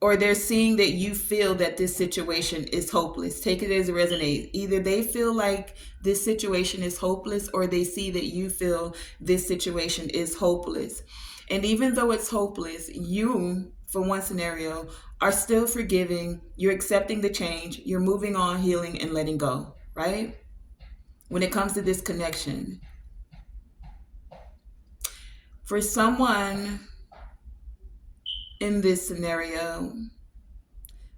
or they're seeing that you feel that this situation is hopeless. Take it as it resonates. Either they feel like this situation is hopeless, or they see that you feel this situation is hopeless. And even though it's hopeless, you, for one scenario, are still forgiving. You're accepting the change. You're moving on, healing, and letting go, right? when it comes to this connection. For someone in this scenario,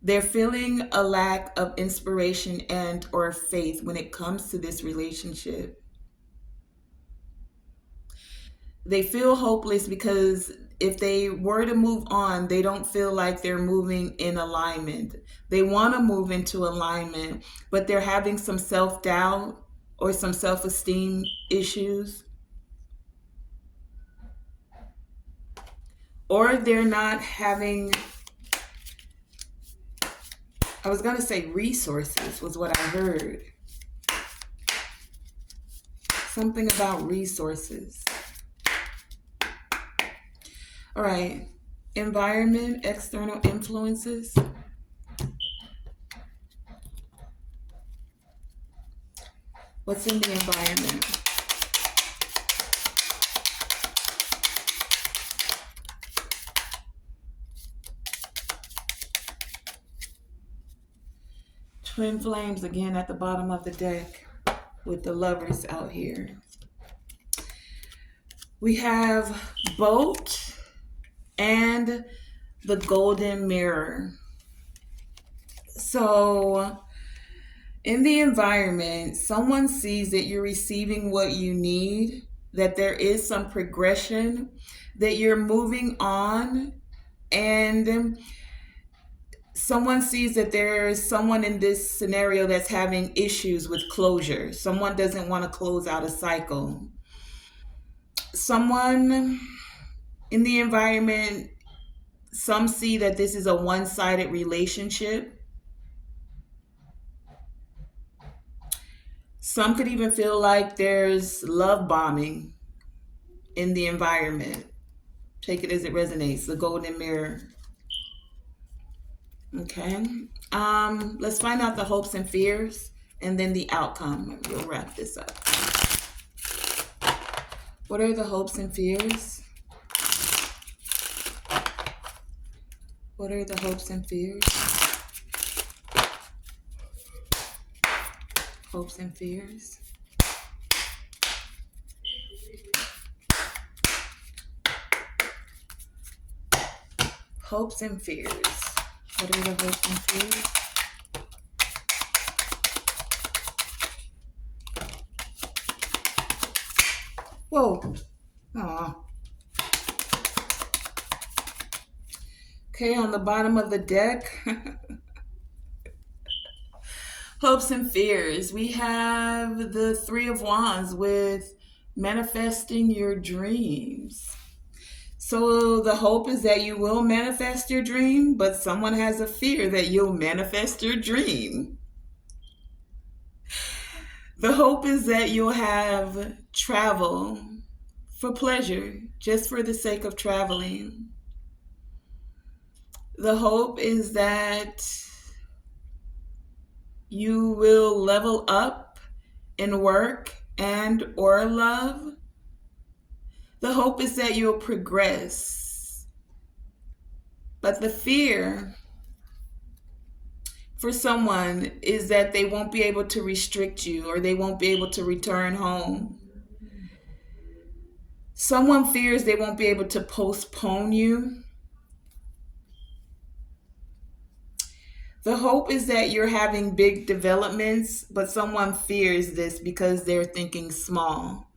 they're feeling a lack of inspiration and or faith when it comes to this relationship. They feel hopeless because if they were to move on, they don't feel like they're moving in alignment. They want to move into alignment, but they're having some self-doubt or some self-esteem issues, or they're not having, I was going to say resources was what I heard. Something about resources. All right. Environment, external influences. What's in the environment? Twin flames again at the bottom of the deck with the lovers out here. We have boat and the golden mirror. So in the environment, someone sees that you're receiving what you need, that there is some progression, that you're moving on, and someone sees that there's someone in this scenario that's having issues with closure. Someone doesn't want to close out a cycle. Someone in the environment, some see that this is a one-sided relationship. Some could even feel like there's love bombing in the environment. Take it as it resonates. The golden mirror. Okay. Let's find out the hopes and fears and then the outcome. We'll wrap this up. What are the hopes and fears? What are the hopes and fears? Hopes and fears. Hopes and fears. What are the hopes and fears? Whoa. Aw. Okay, on the bottom of the deck, hopes and fears. We have the Three of Wands with manifesting your dreams. So the hope is that you will manifest your dream, but someone has a fear that you'll manifest your dream. The hope is that you'll have travel for pleasure, just for the sake of traveling. The hope is that you will level up in work and or love. The hope is that you'll progress. But the fear for someone is that they won't be able to restrict you or they won't be able to return home. Someone fears they won't be able to postpone you. The hope is that you're having big developments, but someone fears this because they're thinking small.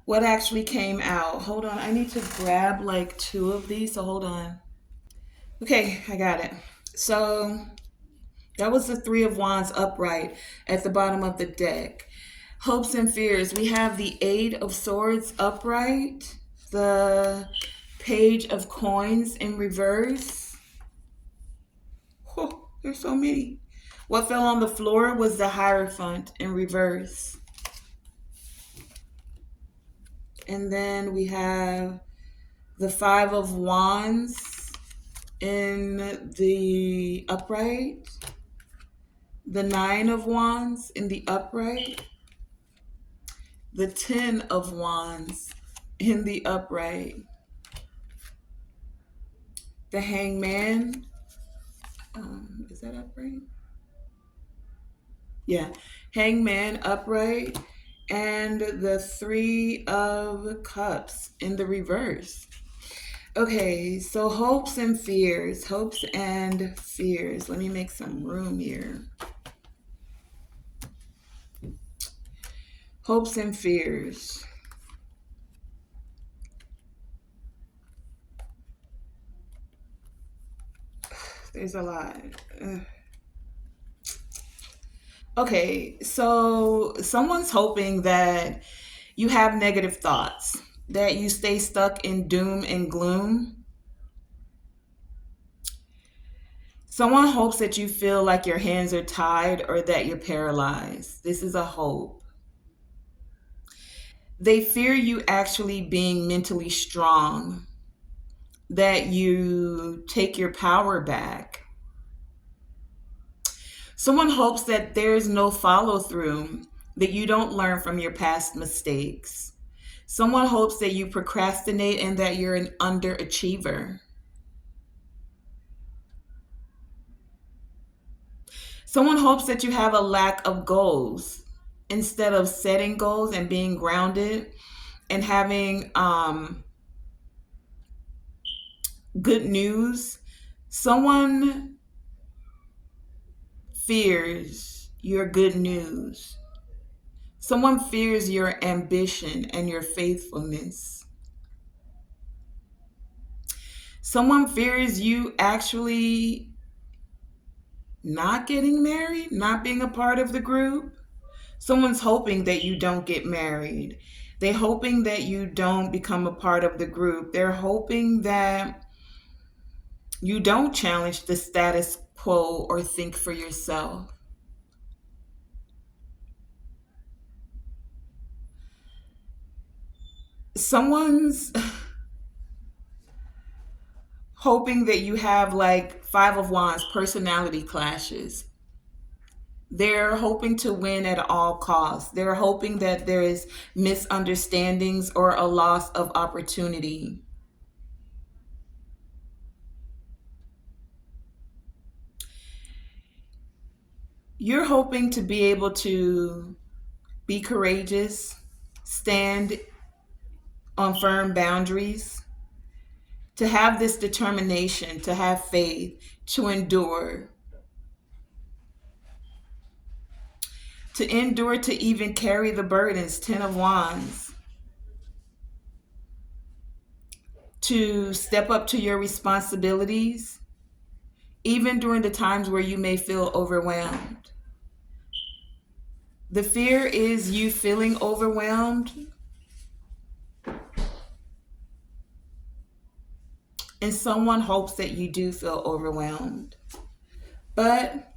What actually came out? Hold on, I need to grab like two of these, so hold on. Okay, I got it. So that was the Three of Wands upright at the bottom of the deck. Hopes and fears. We have the Eight of Swords upright, the Page of Coins in reverse. Oh, there's so many. What fell on the floor was the Hierophant in reverse. And then we have the Five of Wands in the upright, the Nine of Wands in the upright, the Ten of Wands in the upright, the Hangman. Is that upright? Yeah, Hangman upright, and the Three of Cups in the reverse. Okay, so hopes and fears. Hopes and fears. Let me make some room here. Hopes and fears. There's a lot. Ugh. Okay, so someone's hoping that you have negative thoughts, that you stay stuck in doom and gloom. Someone hopes that you feel like your hands are tied or that you're paralyzed. This is a hope. They fear you actually being mentally strong, that you take your power back. Someone hopes that there's no follow through, that you don't learn from your past mistakes. Someone hopes that you procrastinate and that you're an underachiever. Someone hopes that you have a lack of goals instead of setting goals and being grounded and having good news. Someone fears your good news. Someone fears your ambition and your faithfulness. Someone fears you actually not getting married, not being a part of the group. Someone's hoping that you don't get married. They're hoping that you don't become a part of the group. They're hoping that you don't challenge the status quo or think for yourself. Someone's hoping that you have like Five of Wands personality clashes. They're hoping to win at all costs. They're hoping that there is misunderstandings or a loss of opportunity. You're hoping to be able to be courageous, stand on firm boundaries, to have this determination, to have faith, to endure, to even carry the burdens, Ten of Wands, to step up to your responsibilities, even during the times where you may feel overwhelmed. The fear is you feeling overwhelmed, and someone hopes that you do feel overwhelmed. But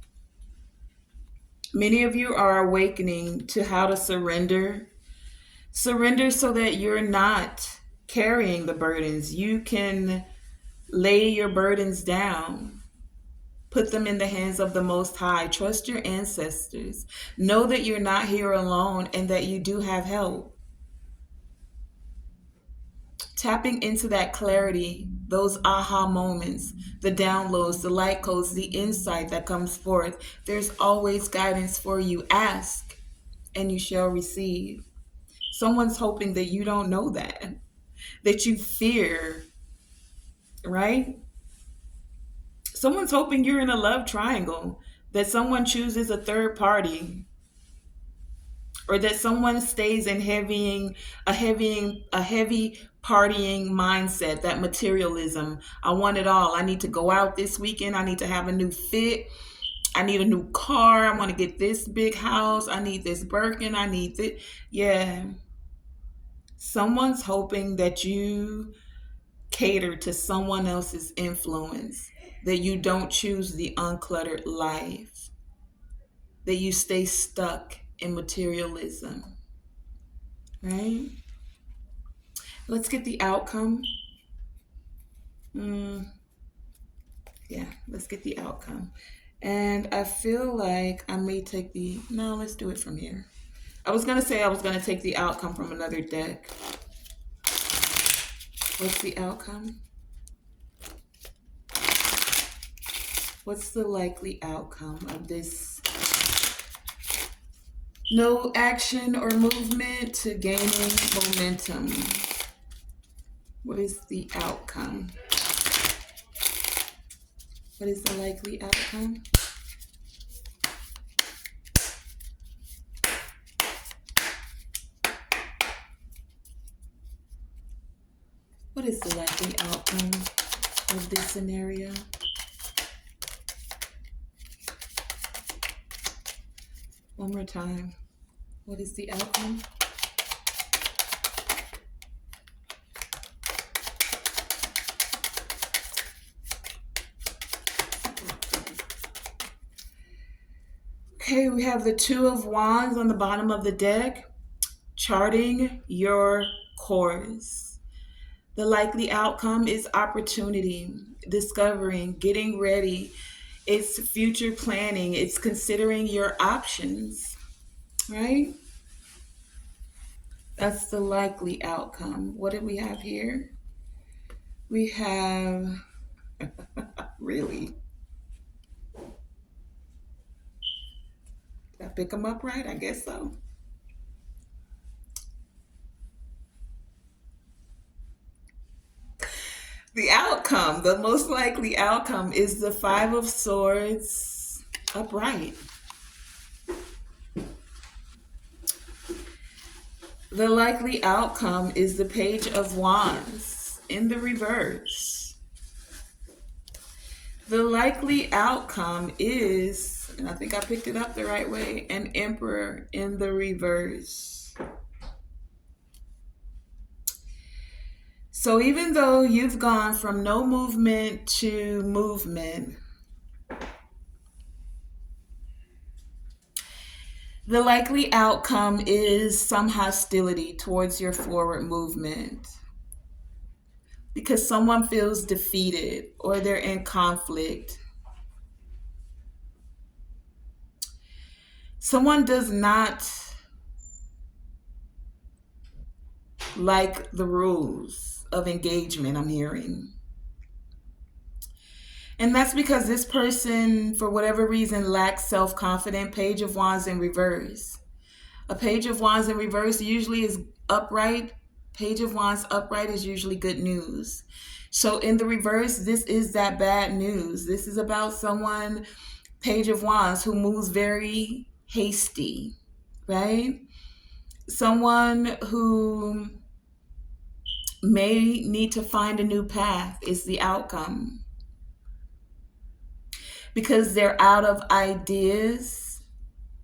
many of you are awakening to how to surrender. Surrender so that you're not carrying the burdens. You can lay your burdens down. Put them in the hands of the Most High. Trust your ancestors. Know that you're not here alone and that you do have help. Tapping into that clarity, those aha moments, the downloads, the light codes, the insight that comes forth. There's always guidance for you. Ask and you shall receive. Someone's hoping that you don't know that you fear, right? Someone's hoping you're in a love triangle, that someone chooses a third party, or that someone stays in a heavy partying mindset, that materialism. I want it all. I need to go out this weekend. I need to have a new fit. I need a new car. I want to get this big house. I need this Birkin. I need this. Yeah. Someone's hoping that you cater to someone else's influence, that you don't choose the uncluttered life, that you stay stuck in materialism, right? Let's get the outcome. Yeah, let's get the outcome. And I feel like I may take no, let's do it from here. I was going to say I was going to take the outcome from another deck. What's the outcome? What's the likely outcome of this No action or movement to gaining momentum. What is the outcome? What is the likely outcome? What is the likely outcome of this scenario? One more time. What is the outcome? Okay, we have the Two of Wands on the bottom of the deck, charting your course. The likely outcome is opportunity, discovering, getting ready. It's future planning. It's considering your options, right? That's the likely outcome. What do we have here? We have, really, did I pick them up right? I guess so. The outcome, the most likely outcome is the Five of Swords upright. The likely outcome is the Page of Wands in the reverse. The likely outcome is, and I think I picked it up the right way, an Emperor in the reverse. So even though you've gone from no movement to movement, the likely outcome is some hostility towards your forward movement because someone feels defeated or they're in conflict. Someone does not like the rules of engagement, I'm hearing. And that's because this person, for whatever reason, lacks self-confidence. Page of Wands in reverse. A Page of Wands in reverse usually is upright. Page of Wands upright is usually good news. So in the reverse, this is that bad news. This is about someone, Page of Wands, who moves very hasty, right? Someone who may need to find a new path is the outcome. Because they're out of ideas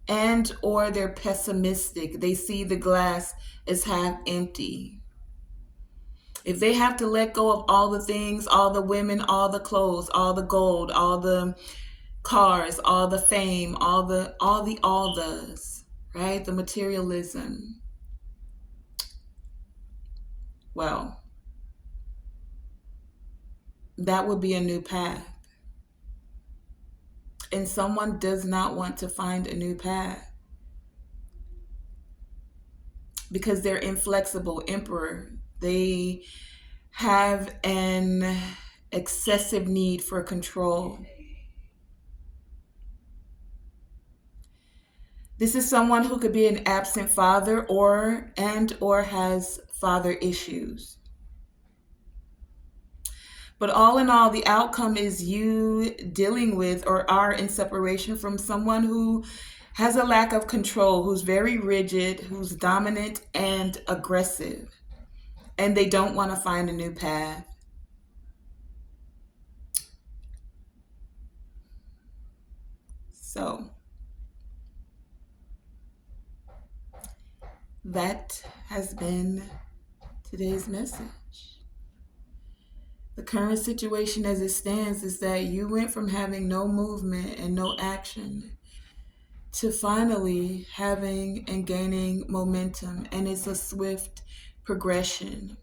and or they're pessimistic. They see the glass as half empty. If they have to let go of all the things, all the women, all the clothes, all the gold, all the cars, all the fame, all the, right? The materialism. Well, that would be a new path. And someone does not want to find a new path because they're inflexible. Emperor. They have an excessive need for control. This is someone who could be an absent father or has father issues. But all in all, the outcome is you dealing with or are in separation from someone who has a lack of control, who's very rigid, who's dominant and aggressive, and they don't want to find a new path. So that has been today's message. The current situation as it stands is that you went from having no movement and no action to finally having and gaining momentum. And it's a swift progression.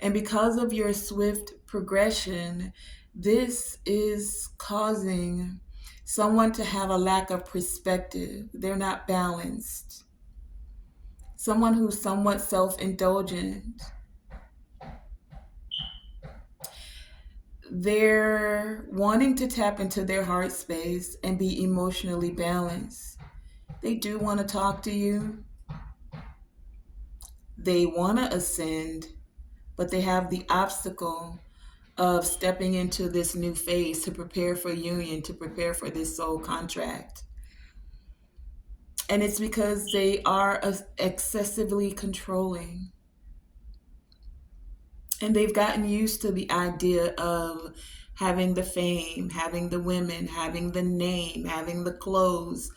And because of your swift progression, this is causing someone to have a lack of perspective. They're not balanced. Someone who's somewhat self-indulgent. They're wanting to tap into their heart space and be emotionally balanced. They do want to talk to you. They want to ascend, but they have the obstacle of stepping into this new phase to prepare for union, to prepare for this soul contract. And it's because they are excessively controlling. And they've gotten used to the idea of having the fame, having the women, having the name, having the clothes,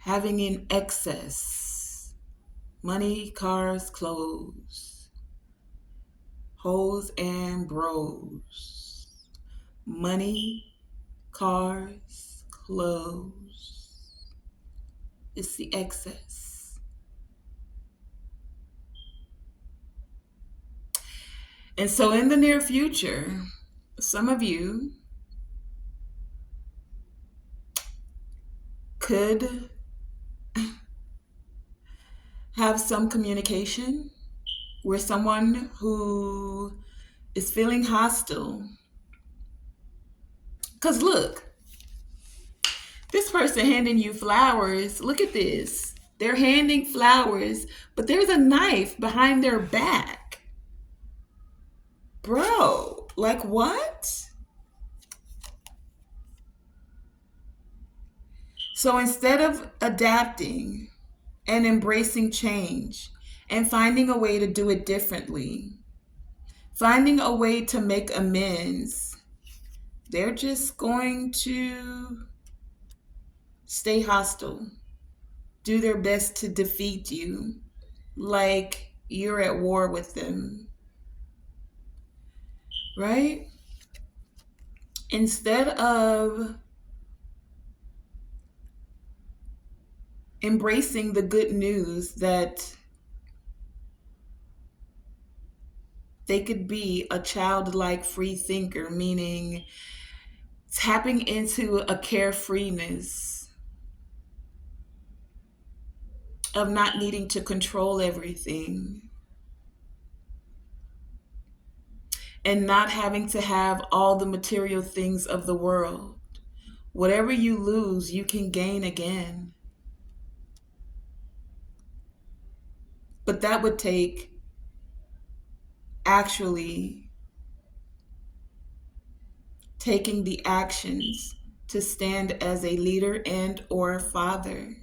having in excess money, cars, clothes, hoes and bros. Money, cars, clothes. It's the excess. And so in the near future, some of you could have some communication where someone who is feeling hostile. Because look, this person handing you flowers, look at this. They're handing flowers, but there's a knife behind their back. Bro, like what? So instead of adapting and embracing change and finding a way to do it differently, finding a way to make amends, they're just going to stay hostile, do their best to defeat you, like you're at war with them, right? Instead of embracing the good news that they could be a childlike free thinker, meaning tapping into a carefreeness of not needing to control everything and not having to have all the material things of the world. Whatever you lose, you can gain again. But that would take actually taking the actions to stand as a leader and or father.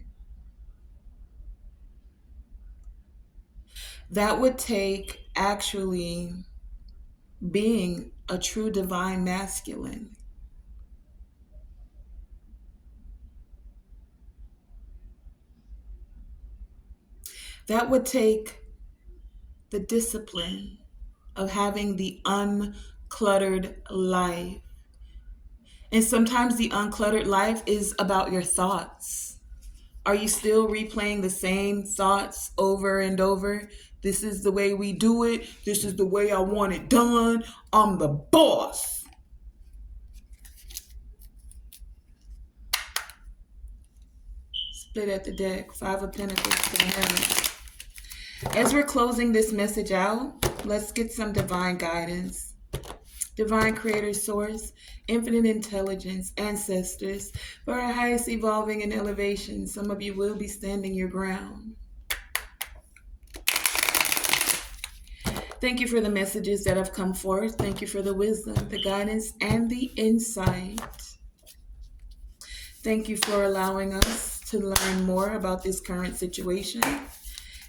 That would take actually being a true divine masculine. That would take the discipline of having the uncluttered life. And sometimes the uncluttered life is about your thoughts. Are you still replaying the same thoughts over and over? This is the way we do it. This is the way I want it done. I'm the boss. Split at the deck. 5 of Pentacles to the Hermit. As we're closing this message out, let's get some divine guidance. Divine creator source, infinite intelligence, ancestors, for our highest evolving and elevation. Some of you will be standing your ground. Thank you for the messages that have come forth. Thank you for the wisdom, the guidance, and the insight. Thank you for allowing us to learn more about this current situation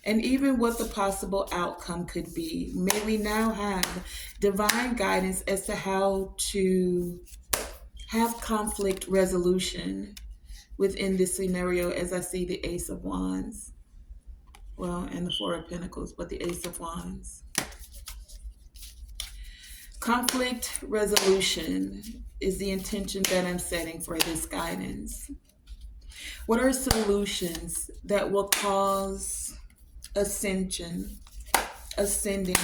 and even what the possible outcome could be. May we now have divine guidance as to how to have conflict resolution within this scenario, as I see the Ace of Wands. Well, and the 4 of Pentacles, but the Ace of Wands. Conflict resolution is the intention that I'm setting for this guidance. What are solutions that will cause ascension, ascending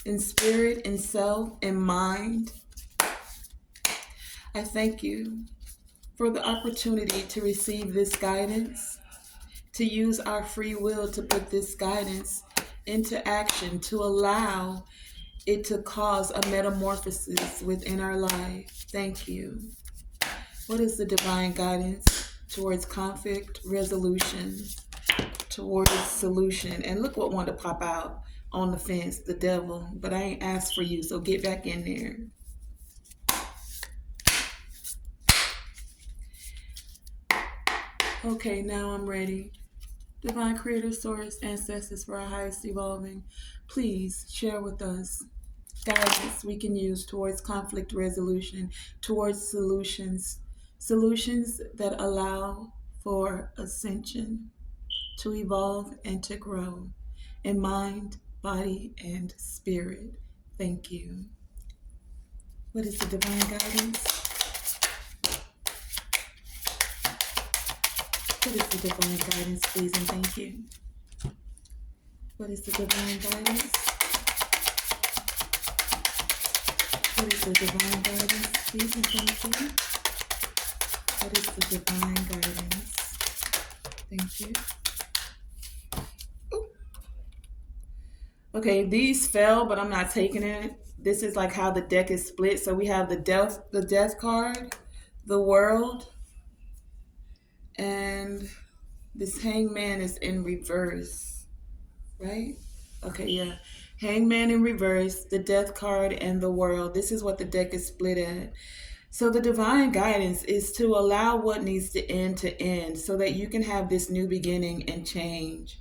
in spirit, in self, in mind? I thank you for the opportunity to receive this guidance, to use our free will to put this guidance into action, to allow it to cause a metamorphosis within our life. Thank you. What is the divine guidance towards conflict resolution, towards solution. And look what wanted to pop out on the fence, the devil. But I ain't asked for you, so get back in there. Okay, now I'm ready. Divine Creator, Source, Ancestors for our highest evolving, please share with us guidance we can use towards conflict resolution, towards solutions, solutions that allow for ascension, to evolve and to grow in mind, body, and spirit. Thank you. What is the divine guidance? What is the divine guidance, please, and thank you? What is the divine guidance? What is the divine guidance, please, and thank you? What is the divine guidance? Thank you. Ooh. Okay, these fell, but I'm not taking it. This is like how the deck is split. So we have the death card, the world, and this hangman is in reverse, right? Okay, yeah. Hangman in reverse, the death card, and the world. This is what the deck is split at. So the divine guidance is to allow what needs to end so that you can have this new beginning and change.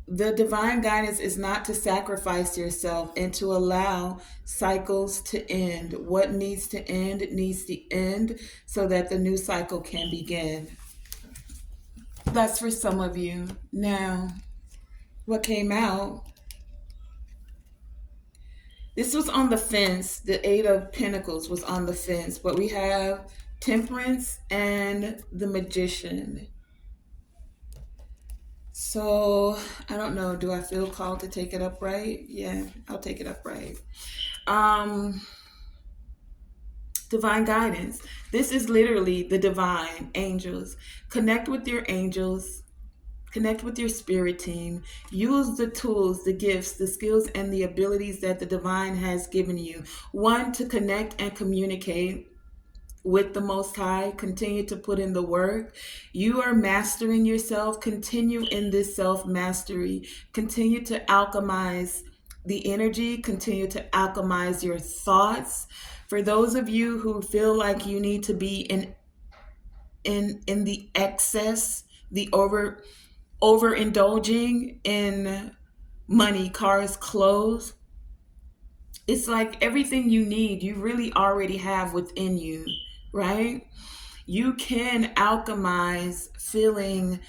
The divine guidance is not to sacrifice yourself and to allow cycles to end. What needs to end so that the new cycle can begin. That's for some of you. Now, what came out, this was on the fence. The Eight of Pentacles was on the fence, but we have Temperance and the Magician. So, I don't know. Do I feel called to take it upright? Yeah, I'll take it upright. Divine guidance. This is literally the divine angels. Connect with your angels. Connect with your spirit team. Use the tools, the gifts, the skills, and the abilities that the divine has given you. One, to connect and communicate with the Most High. Continue to put in the work. You are mastering yourself. Continue in this self-mastery. Continue to alchemize the energy. Continue to alchemize your thoughts. For those of you who feel like you need to be in the excess, the overindulging in money, cars, clothes, it's like everything you need, you really already have within you, right? You can alchemize feeling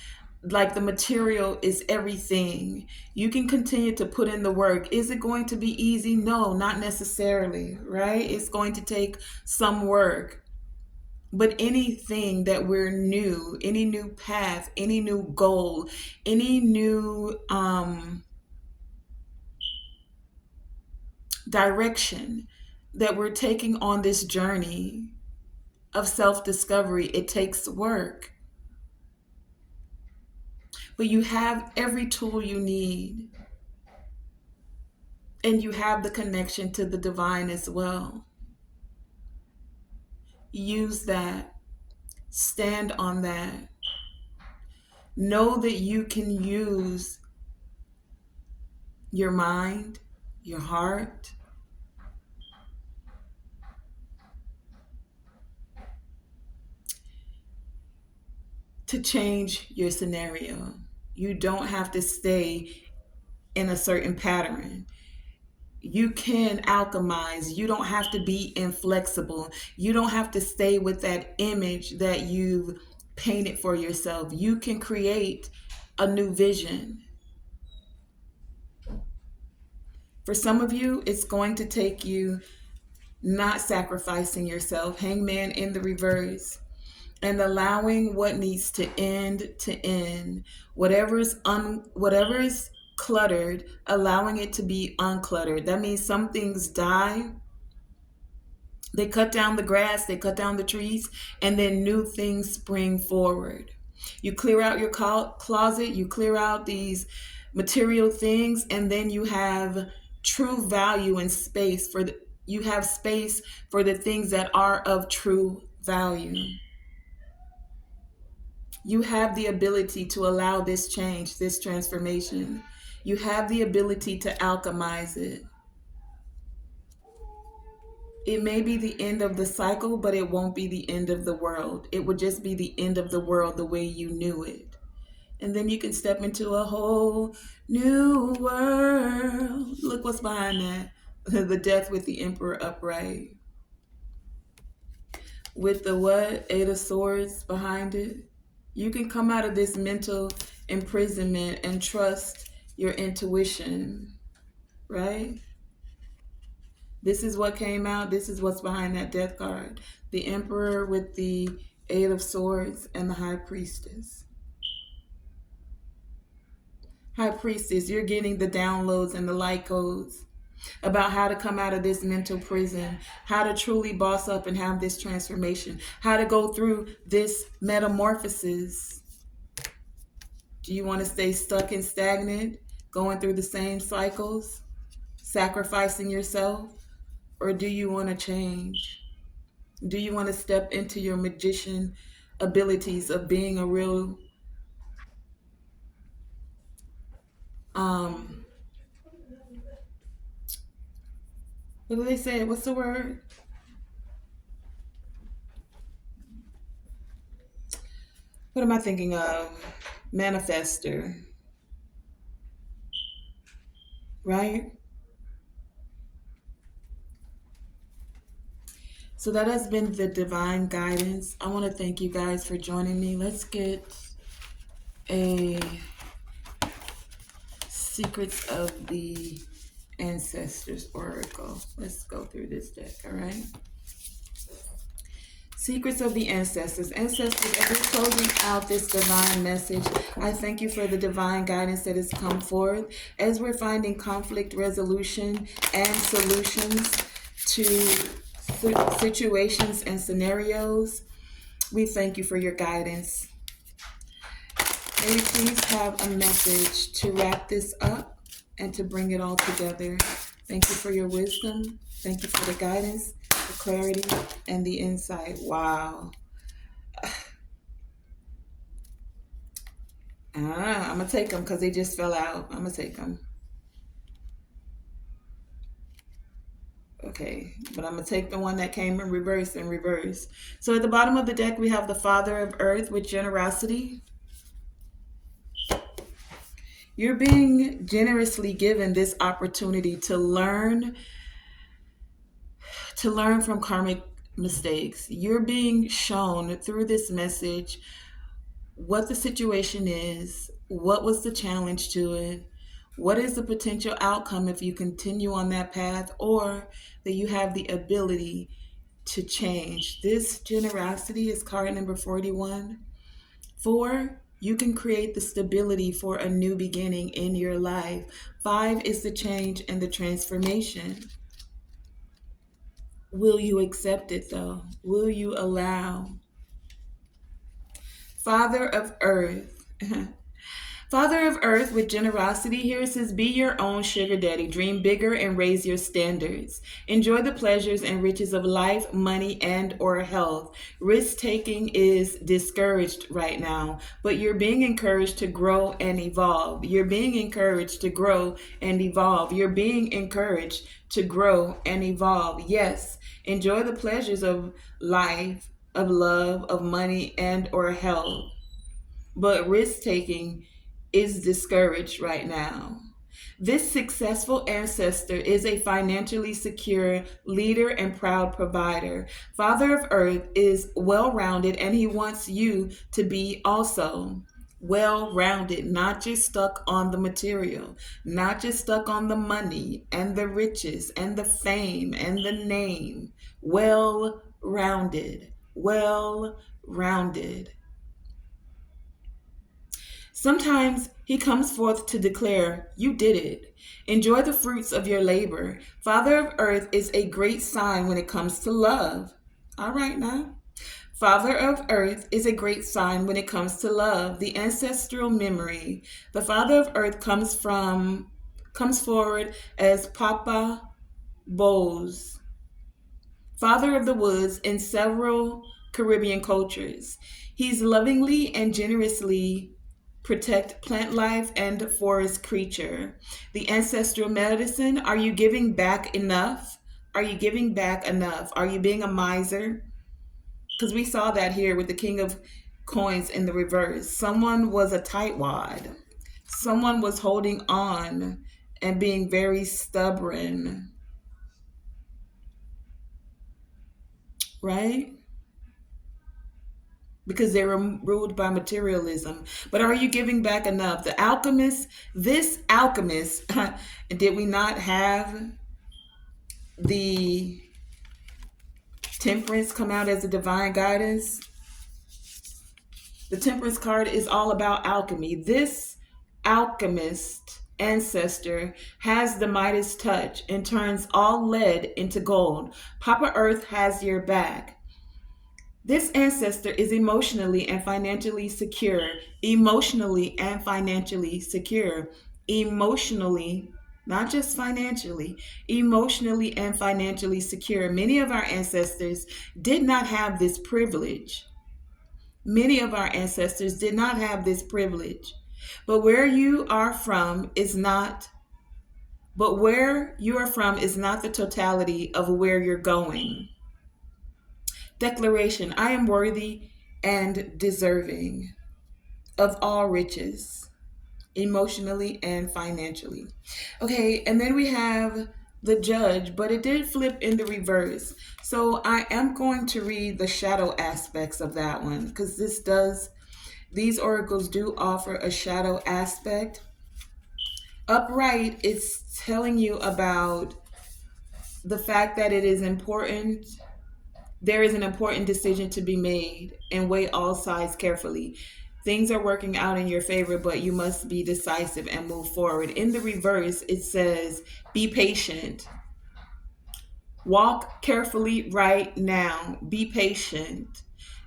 like the material is everything. You can continue to put in the work. Is it going to be easy? No, not necessarily, right? It's going to take some work. But anything that we're new, any new path, any new goal, any new direction that we're taking on this journey of self-discovery, it takes work. But you have every tool you need. And you have the connection to the divine as well. Use that. Stand on that. Know that you can use your mind, your heart, to change your scenario. You don't have to stay in a certain pattern. You can alchemize. You don't have to be inflexible. You don't have to stay with that image that you've painted for yourself. You can create a new vision. For some of you, it's going to take you not sacrificing yourself, hangman in the reverse, and allowing what needs to end. Whatever's cluttered, allowing it to be uncluttered. That means some things die. They cut down the grass, they cut down the trees, and then new things spring forward. You clear out your closet, you clear out these material things, and then you have true value and space you have space for the things that are of true value. You have the ability to allow this change, this transformation. You have the ability to alchemize it. It may be the end of the cycle, but it won't be the end of the world. It would just be the end of the world the way you knew it. And then you can step into a whole new world. Look what's behind that. The death with the emperor upright. With the what? Eight of Swords behind it. You can come out of this mental imprisonment and trust your intuition, right? This is what came out. This is what's behind that death card. The emperor with the Eight of Swords and the high priestess. High priestess, you're getting the downloads and the light codes about how to come out of this mental prison, how to truly boss up and have this transformation, how to go through this metamorphosis. Do you want to stay stuck and stagnant, going through the same cycles, sacrificing yourself? Or do you want to change? Do you want to step into your magician abilities of being a real what do they say? What's the word? What am I thinking of? Manifester, right? So that has been the divine guidance. I want to thank you guys for joining me. Let's get a Secrets of the Ancestors Oracle. Let's go through this deck, all right? Secrets of the Ancestors. Ancestors, as we're closing out this divine message, I thank you for the divine guidance that has come forth as we're finding conflict resolution and solutions to situations and scenarios. We thank you for your guidance. May you please have a message to wrap this up and to bring it all together. Thank you for your wisdom. Thank you for the guidance, the clarity, and the insight. Wow. I'm going to take them because they just fell out. I'm going to take them. Okay, but I'm going to take the one that came in reverse and reverse. So at the bottom of the deck, we have the Father of Earth with generosity. You're being generously given this opportunity to learn from karmic mistakes. You're being shown through this message what the situation is, what was the challenge to it, what is the potential outcome if you continue on that path, or that you have the ability to change. This generosity is card number 41. 4, you can create the stability for a new beginning in your life. 5 is the change and the transformation. Will you accept it though? Will you allow? Father of Earth. Father of Earth with generosity, here it says, be your own sugar daddy. Dream bigger and raise your standards. Enjoy the pleasures and riches of life, money, and or health. Risk-taking is discouraged right now, but you're being encouraged to grow and evolve. You're being encouraged to grow and evolve. You're being encouraged to grow and evolve. Yes, enjoy the pleasures of life, of love, of money, and or health. But risk-taking is discouraged right now. This successful ancestor is a financially secure leader and proud provider. Father of Earth is well-rounded, and he wants you to be also well-rounded, not just stuck on the material, not just stuck on the money and the riches and the fame and the name. Well-rounded, well-rounded. Sometimes he comes forth to declare, you did it. Enjoy the fruits of your labor. Father of Earth is a great sign when it comes to love. All right now. Father of Earth is a great sign when it comes to love. The ancestral memory. The Father of Earth comes forward as Papa Bose, Father of the Woods, in several Caribbean cultures. He's lovingly and generously protect plant life and forest creature. The ancestral medicine, are you giving back enough? Are you giving back enough? Are you being a miser? Because we saw that here with the King of Coins in the reverse. Someone was a tightwad. Someone was holding on and being very stubborn, right? Because they were ruled by materialism. But are you giving back enough? The alchemist, this alchemist, did we not have the temperance come out as a divine guidance? The temperance card is all about alchemy. This alchemist ancestor has the Midas touch and turns all lead into gold. Papa Earth has your back. This ancestor is emotionally and financially secure. Emotionally and financially secure. Emotionally, not just financially, emotionally and financially secure. Many of our ancestors did not have this privilege. Many of our ancestors did not have this privilege. But where you are from is not the totality of where you're going. Declaration, I am worthy and deserving of all riches, emotionally and financially. Okay, and then we have the judge, but it did flip in the reverse. So I am going to read the shadow aspects of that one because these oracles do offer a shadow aspect. Upright, it's telling you about the fact that it is important. There is an important decision to be made and weigh all sides carefully. Things are working out in your favor, but you must be decisive and move forward. In the reverse, it says, be patient. Walk carefully right now. Be patient.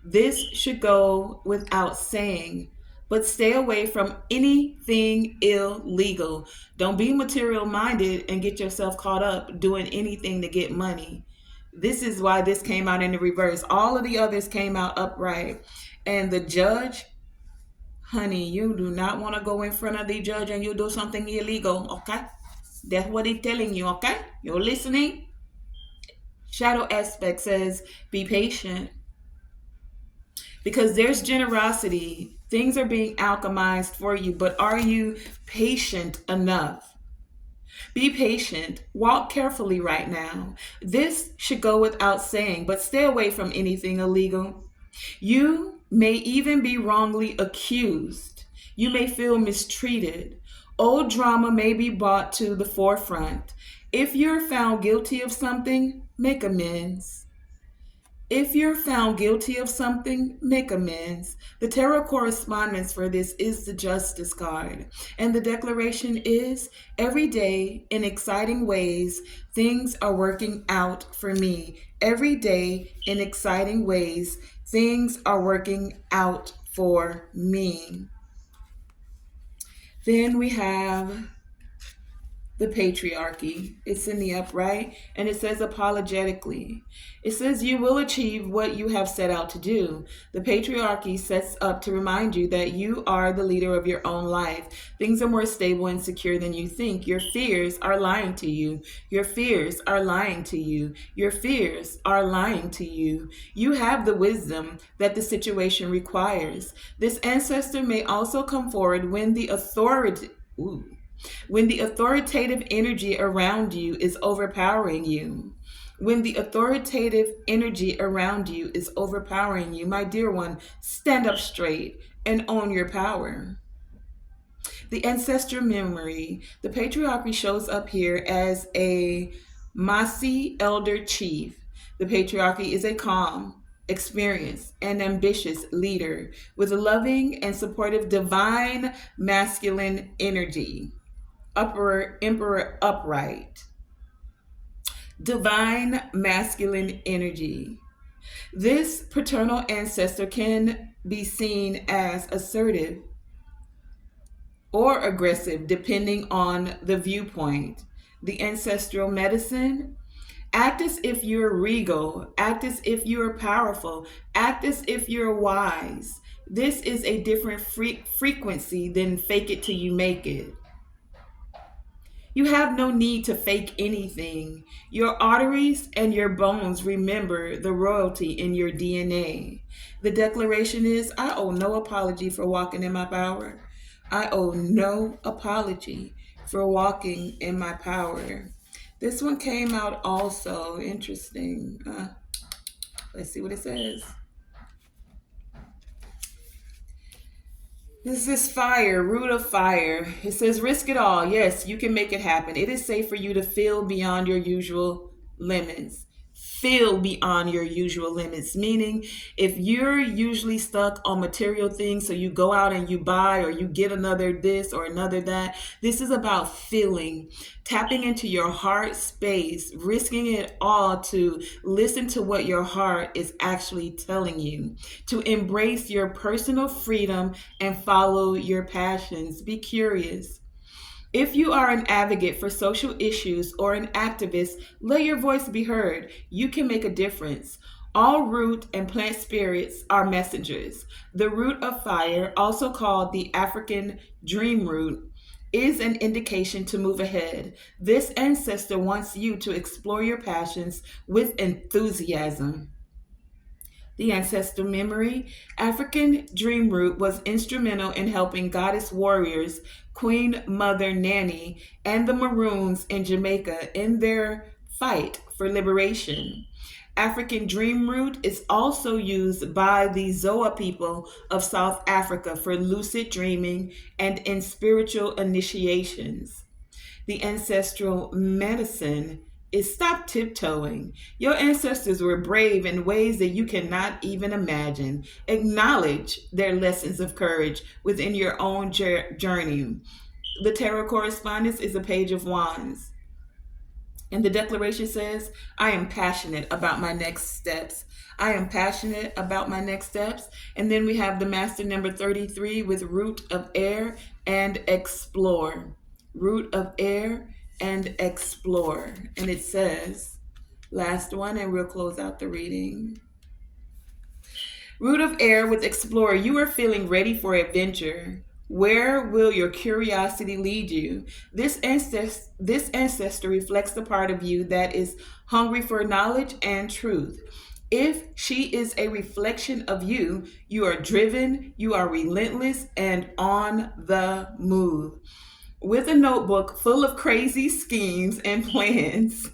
This should go without saying, but stay away from anything illegal. Don't be material minded and get yourself caught up doing anything to get money. This is why this came out in the reverse. All of the others came out upright. And the judge, honey, you do not want to go in front of the judge and you do something illegal, okay? That's what he's telling you, okay? You're listening? Shadow aspect says, be patient. Because there's generosity. Things are being alchemized for you, but are you patient enough? Be patient. Walk carefully right now. This should go without saying, but stay away from anything illegal. You may even be wrongly accused. You may feel mistreated. Old drama may be brought to the forefront. If you're found guilty of something, make amends. If you're found guilty of something, make amends. The tarot correspondence for this is the Justice card. And the declaration is, every day in exciting ways, things are working out for me. Every day in exciting ways, things are working out for me. Then we have the patriarchy. It's in the upright, and it says apologetically. It says you will achieve what you have set out to do. The patriarchy sets up to remind you that you are the leader of your own life. Things are more stable and secure than you think. Your fears are lying to you. Your fears are lying to you. Your fears are lying to you. You have the wisdom that the situation requires. This ancestor may also come forward when the authoritative energy around you is overpowering you. When the authoritative energy around you is overpowering you, my dear one, stand up straight and own your power. The ancestral memory, the patriarchy shows up here as a Masi elder chief. The patriarchy is a calm, experienced, and ambitious leader with a loving and supportive divine masculine energy. Emperor upright. Divine masculine energy. This paternal ancestor can be seen as assertive or aggressive depending on the viewpoint. The ancestral medicine, Act as if you're regal. Act as if you're powerful. Act as if you're wise. This is a different frequency than fake it till you make it. You have no need to fake anything. Your arteries and your bones remember the royalty in your DNA. The declaration is I owe no apology for walking in my power. I owe no apology for walking in my power. This one came out also interesting. Let's see what it says. This is fire, root of fire. It says, risk it all. Yes, you can make it happen. It is safe for you to feel beyond your usual limits. Feel beyond your usual limits. Meaning, if you're usually stuck on material things, so you go out and you buy or you get another this or another that, this is about feeling, tapping into your heart space, risking it all to listen to what your heart is actually telling you, to embrace your personal freedom and follow your passions. Be curious. If you are an advocate for social issues or an activist, let your voice be heard. You can make a difference. All root and plant spirits are messengers. The root of fire, also called the African dream root, is an indication to move ahead. This ancestor wants you to explore your passions with enthusiasm. The ancestor memory. African dream root was instrumental in helping goddess warriors Queen Mother Nanny and the Maroons in Jamaica in their fight for liberation. African dream root is also used by the Zoa people of South Africa for lucid dreaming and in spiritual initiations. The ancestral medicine is stop tiptoeing. Your ancestors were brave in ways that you cannot even imagine. Acknowledge their lessons of courage within your own journey. The tarot correspondence is a page of wands. And the declaration says, I am passionate about my next steps. I am passionate about my next steps. And then we have the master number 33 with root of air and explore. Root of air and explore. And it says, last one, and we'll close out the reading. Root of air with explorer, you are feeling ready for adventure. Where will your curiosity lead you? This ancestor reflects the part of you that is hungry for knowledge and truth. If she is a reflection of you, you are driven, you are relentless, and on the move. With a notebook full of crazy schemes and plans,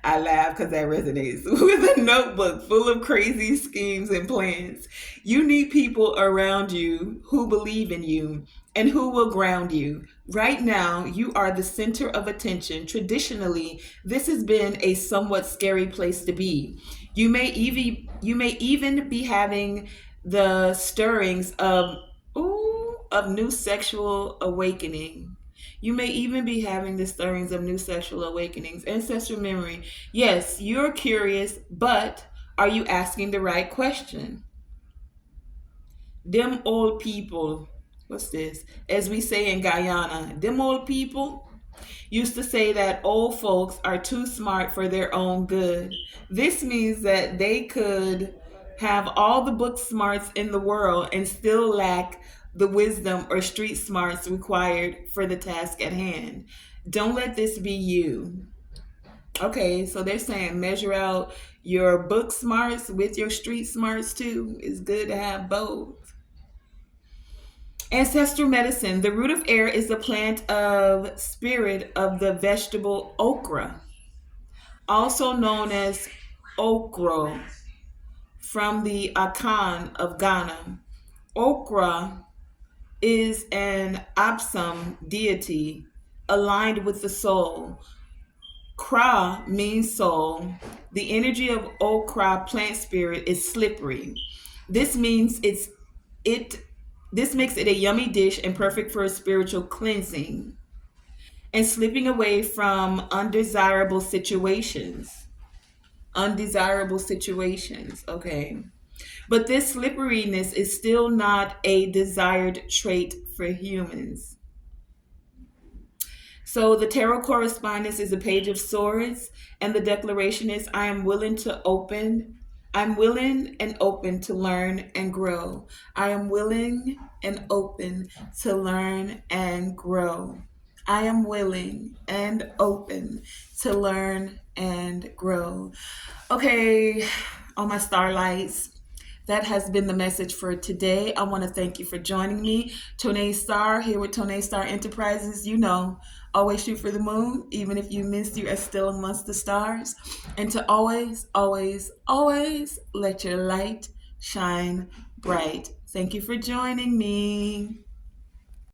I laugh because that resonates. With a notebook full of crazy schemes and plans, you need people around you who believe in you and who will ground you. Right now, you are the center of attention. Traditionally, this has been a somewhat scary place to be. You may even be having the stirrings of new sexual awakening. You may even be having the stirrings of new sexual awakenings. Ancestral memory. Yes, you're curious, but are you asking the right question? Them old people, what's this? As we say in Guyana, them old people used to say that old folks are too smart for their own good. This means that they could have all the book smarts in the world and still lack the wisdom or street smarts required for the task at hand. Don't let this be you. Okay, so they're saying measure out your book smarts with your street smarts too. It's good to have both. Ancestral medicine. The root of air is the plant of spirit of the vegetable okra, also known as okro, from the Akan of Ghana. Okra is an Apsum deity aligned with the soul. Kra means soul. The energy of okra plant spirit is slippery. This means it this makes it a yummy dish and perfect for a spiritual cleansing and slipping away from undesirable situations. Undesirable situations, okay? But this slipperiness is still not a desired trait for humans. So the tarot correspondence is a page of swords, and the declaration is I'm willing and open to learn and grow. I am willing and open to learn and grow. I am willing and open to learn and grow. Okay, all my starlights, that has been the message for today. I want to thank you for joining me. Tonae Star here with Tonae Star Enterprises. You know, always shoot for the moon. Even if you miss, you are still amongst the stars. And to always, always, always let your light shine bright. Thank you for joining me.